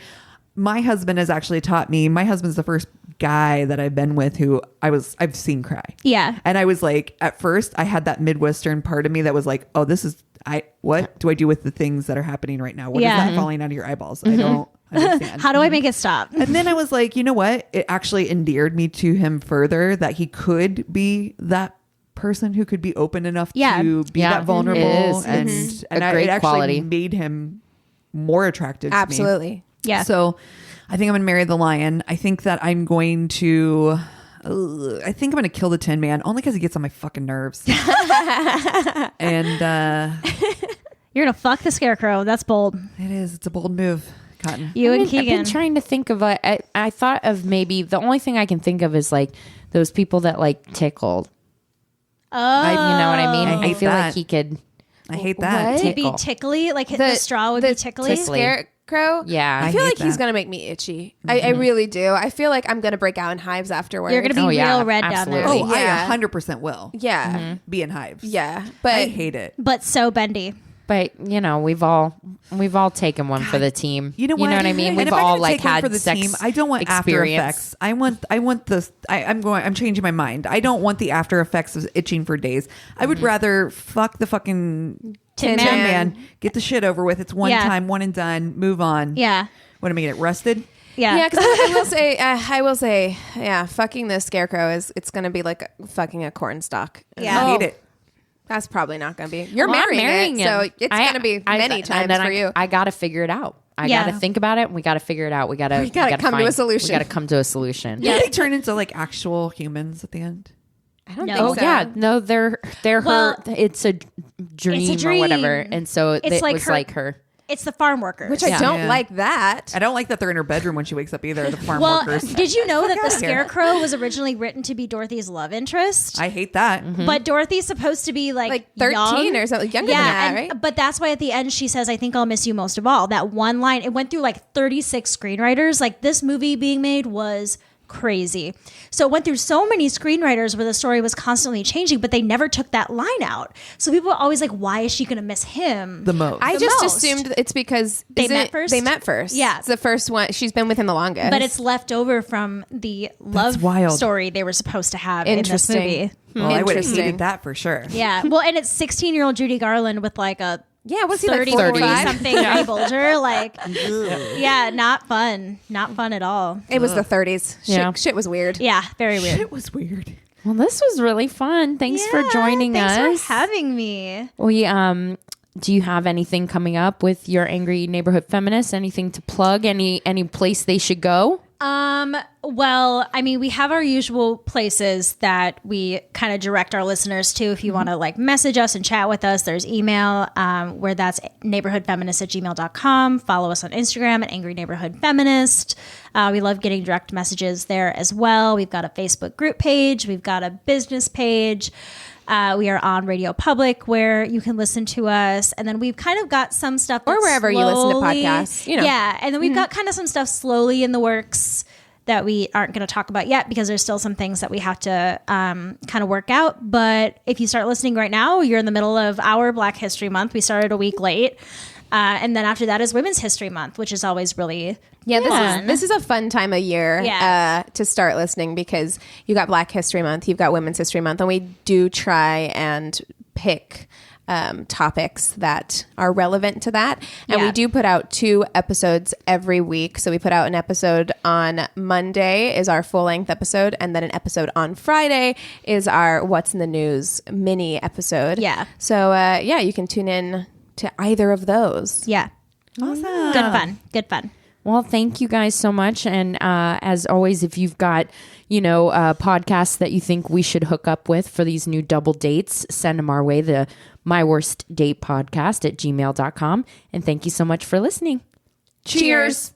my husband has actually taught me, my husband's the first guy that I've been with who I've seen cry.
Yeah.
And I was like, at first I had that Midwestern part of me that was like, oh, what do I do with the things that are happening right now? What is
Yeah.
that falling out of your eyeballs? I don't understand.
How do I make it stop?
And then I was like, you know what? It actually endeared me to him further that he could be that person who could be open enough
Yeah.
to be
Yeah,
that vulnerable.
it is.
And,
It's
and
a
I,
great
it actually
quality.
made him more attractive to me.
Absolutely.
Yeah.
So I think I'm going to marry the lion. I think that I'm going to... I think I'm going to kill the Tin Man only because he gets on my fucking nerves. And
You're going to fuck the Scarecrow. That's bold.
it is. It's a bold move, Cotton.
You and
I've been
Keegan.
trying to think of I thought of maybe the only thing I can think of is like those people that like tickled.
Oh.
You know what I mean?
I
I,
hate
feel
that.
like he could.
I hate that.
What?
To be
Tickle.
tickly? Like the straw would be tickly?
tickly.
Scarecrow.
Yeah.
I feel
I
like
hate
he's
that.
gonna make me itchy. I really do. I feel like I'm gonna break out in hives afterwards.
You're going to be
Oh, yeah,
real red down
absolutely.
there.
Oh,
Yeah.
I 100% will
yeah,
be in hives.
yeah. But
I hate it.
But so bendy.
But you know, we've all taken one for the team.
You know what?
I mean?
And
We've
if I'm
all
gonna
like
take one
had
for the
sex
team. I don't want after
experience.
effects. I want this. I'm changing my mind. I don't want the after effects of itching for days. I would rather fuck the fucking
Tin
Tin
Man.
Man. Get the shit over with. It's one
Yeah.
time, one and done. Move on.
Yeah.
What am I gonna get rusted?
Yeah.
yeah, because I will say, yeah, fucking the Scarecrow it's gonna be like fucking a corn stalk.
Yeah.
I hate it.
That's probably not gonna be. You're
Well, I'm
marrying it,
him.
so it's gonna be many times
and then
for you.
I got to figure it out. I
Yeah.
got to think about it. We got to figure it out. We got to
gotta come to a solution.
We got to come to a solution.
Do they turn into like actual humans at the end?
I don't
No.
think
Oh
so.
yeah, no, they're
Well,
her. It's a dream, or whatever,
dream.
and so
It's
it
like
was
her-
like her.
It's the farm workers.
Which I don't like that.
I don't like that they're in her bedroom when she wakes up either. The farm
well,
workers.
did you know that the
outta here.
Scarecrow was originally written to be Dorothy's love interest?
I hate that.
But Dorothy's supposed to be like
13
young.
or something, younger than that, right?
But that's why at the end she says, "I think I'll miss you most of all." That one line, it went through like 36 screenwriters. Like this movie being made was crazy. So it went through so many screenwriters where the story was constantly changing, but they never took that line out. So people were always like, why is she going to miss him
The most.
I
the
just
most?
assumed it's because
They met first?
They met first.
Yeah.
It's the first one. She's been with him the longest.
But it's left over from the love
wild.
story they were supposed to have in this
Interesting.
movie.
well, I would have
Interesting.
hated that for sure.
Yeah. Well, and it's 16-year-old Judy Garland with like a
was he like
30,
45?
something Ray Bolger. Like, yeah, not fun. Not fun at all.
It was the 30s.
Yeah.
Shit was weird.
Yeah, very weird.
It was weird.
Well, this was really fun. Thanks for joining us.
Thanks for having me.
We do you have anything coming up with your angry neighborhood feminists? Anything to plug? Any place they should go?
Well, I mean, we have our usual places that we kind of direct our listeners to. If you want to like message us and chat with us, there's email where that's neighborhoodfeminist@gmail.com. Follow us on Instagram at Angry Neighborhood Feminist. We love getting direct messages there as well. We've got a Facebook group page. We've got a business page. We are on Radio Public where you can listen to us. And then we've kind of got some stuff
Or
that's
wherever you listen to
slowly-
podcasts, you know.
Yeah. And then we've got kind of some stuff slowly in the works that we aren't going to talk about yet because there's still some things that we have to kind of work out. But if you start listening right now, you're in the middle of our Black History Month. We started a week late. And then after that is Women's History Month, which is always really
This is a fun time of year to start listening because you got Black History Month, you've got Women's History Month, and we do try and pick topics that are relevant to that. And we do put out 2 episodes every week. So we put out an episode on Monday is our full-length episode, and then an episode on Friday is our What's in the News mini episode.
Yeah.
So you can tune in to either of those.
Yeah.
Awesome.
Good fun. Good fun.
Well, thank you guys so much. And as always, if you've got, podcasts that you think we should hook up with for these new double dates, send them our way, the My Worst Date Podcast at gmail.com. And thank you so much for listening.
Cheers.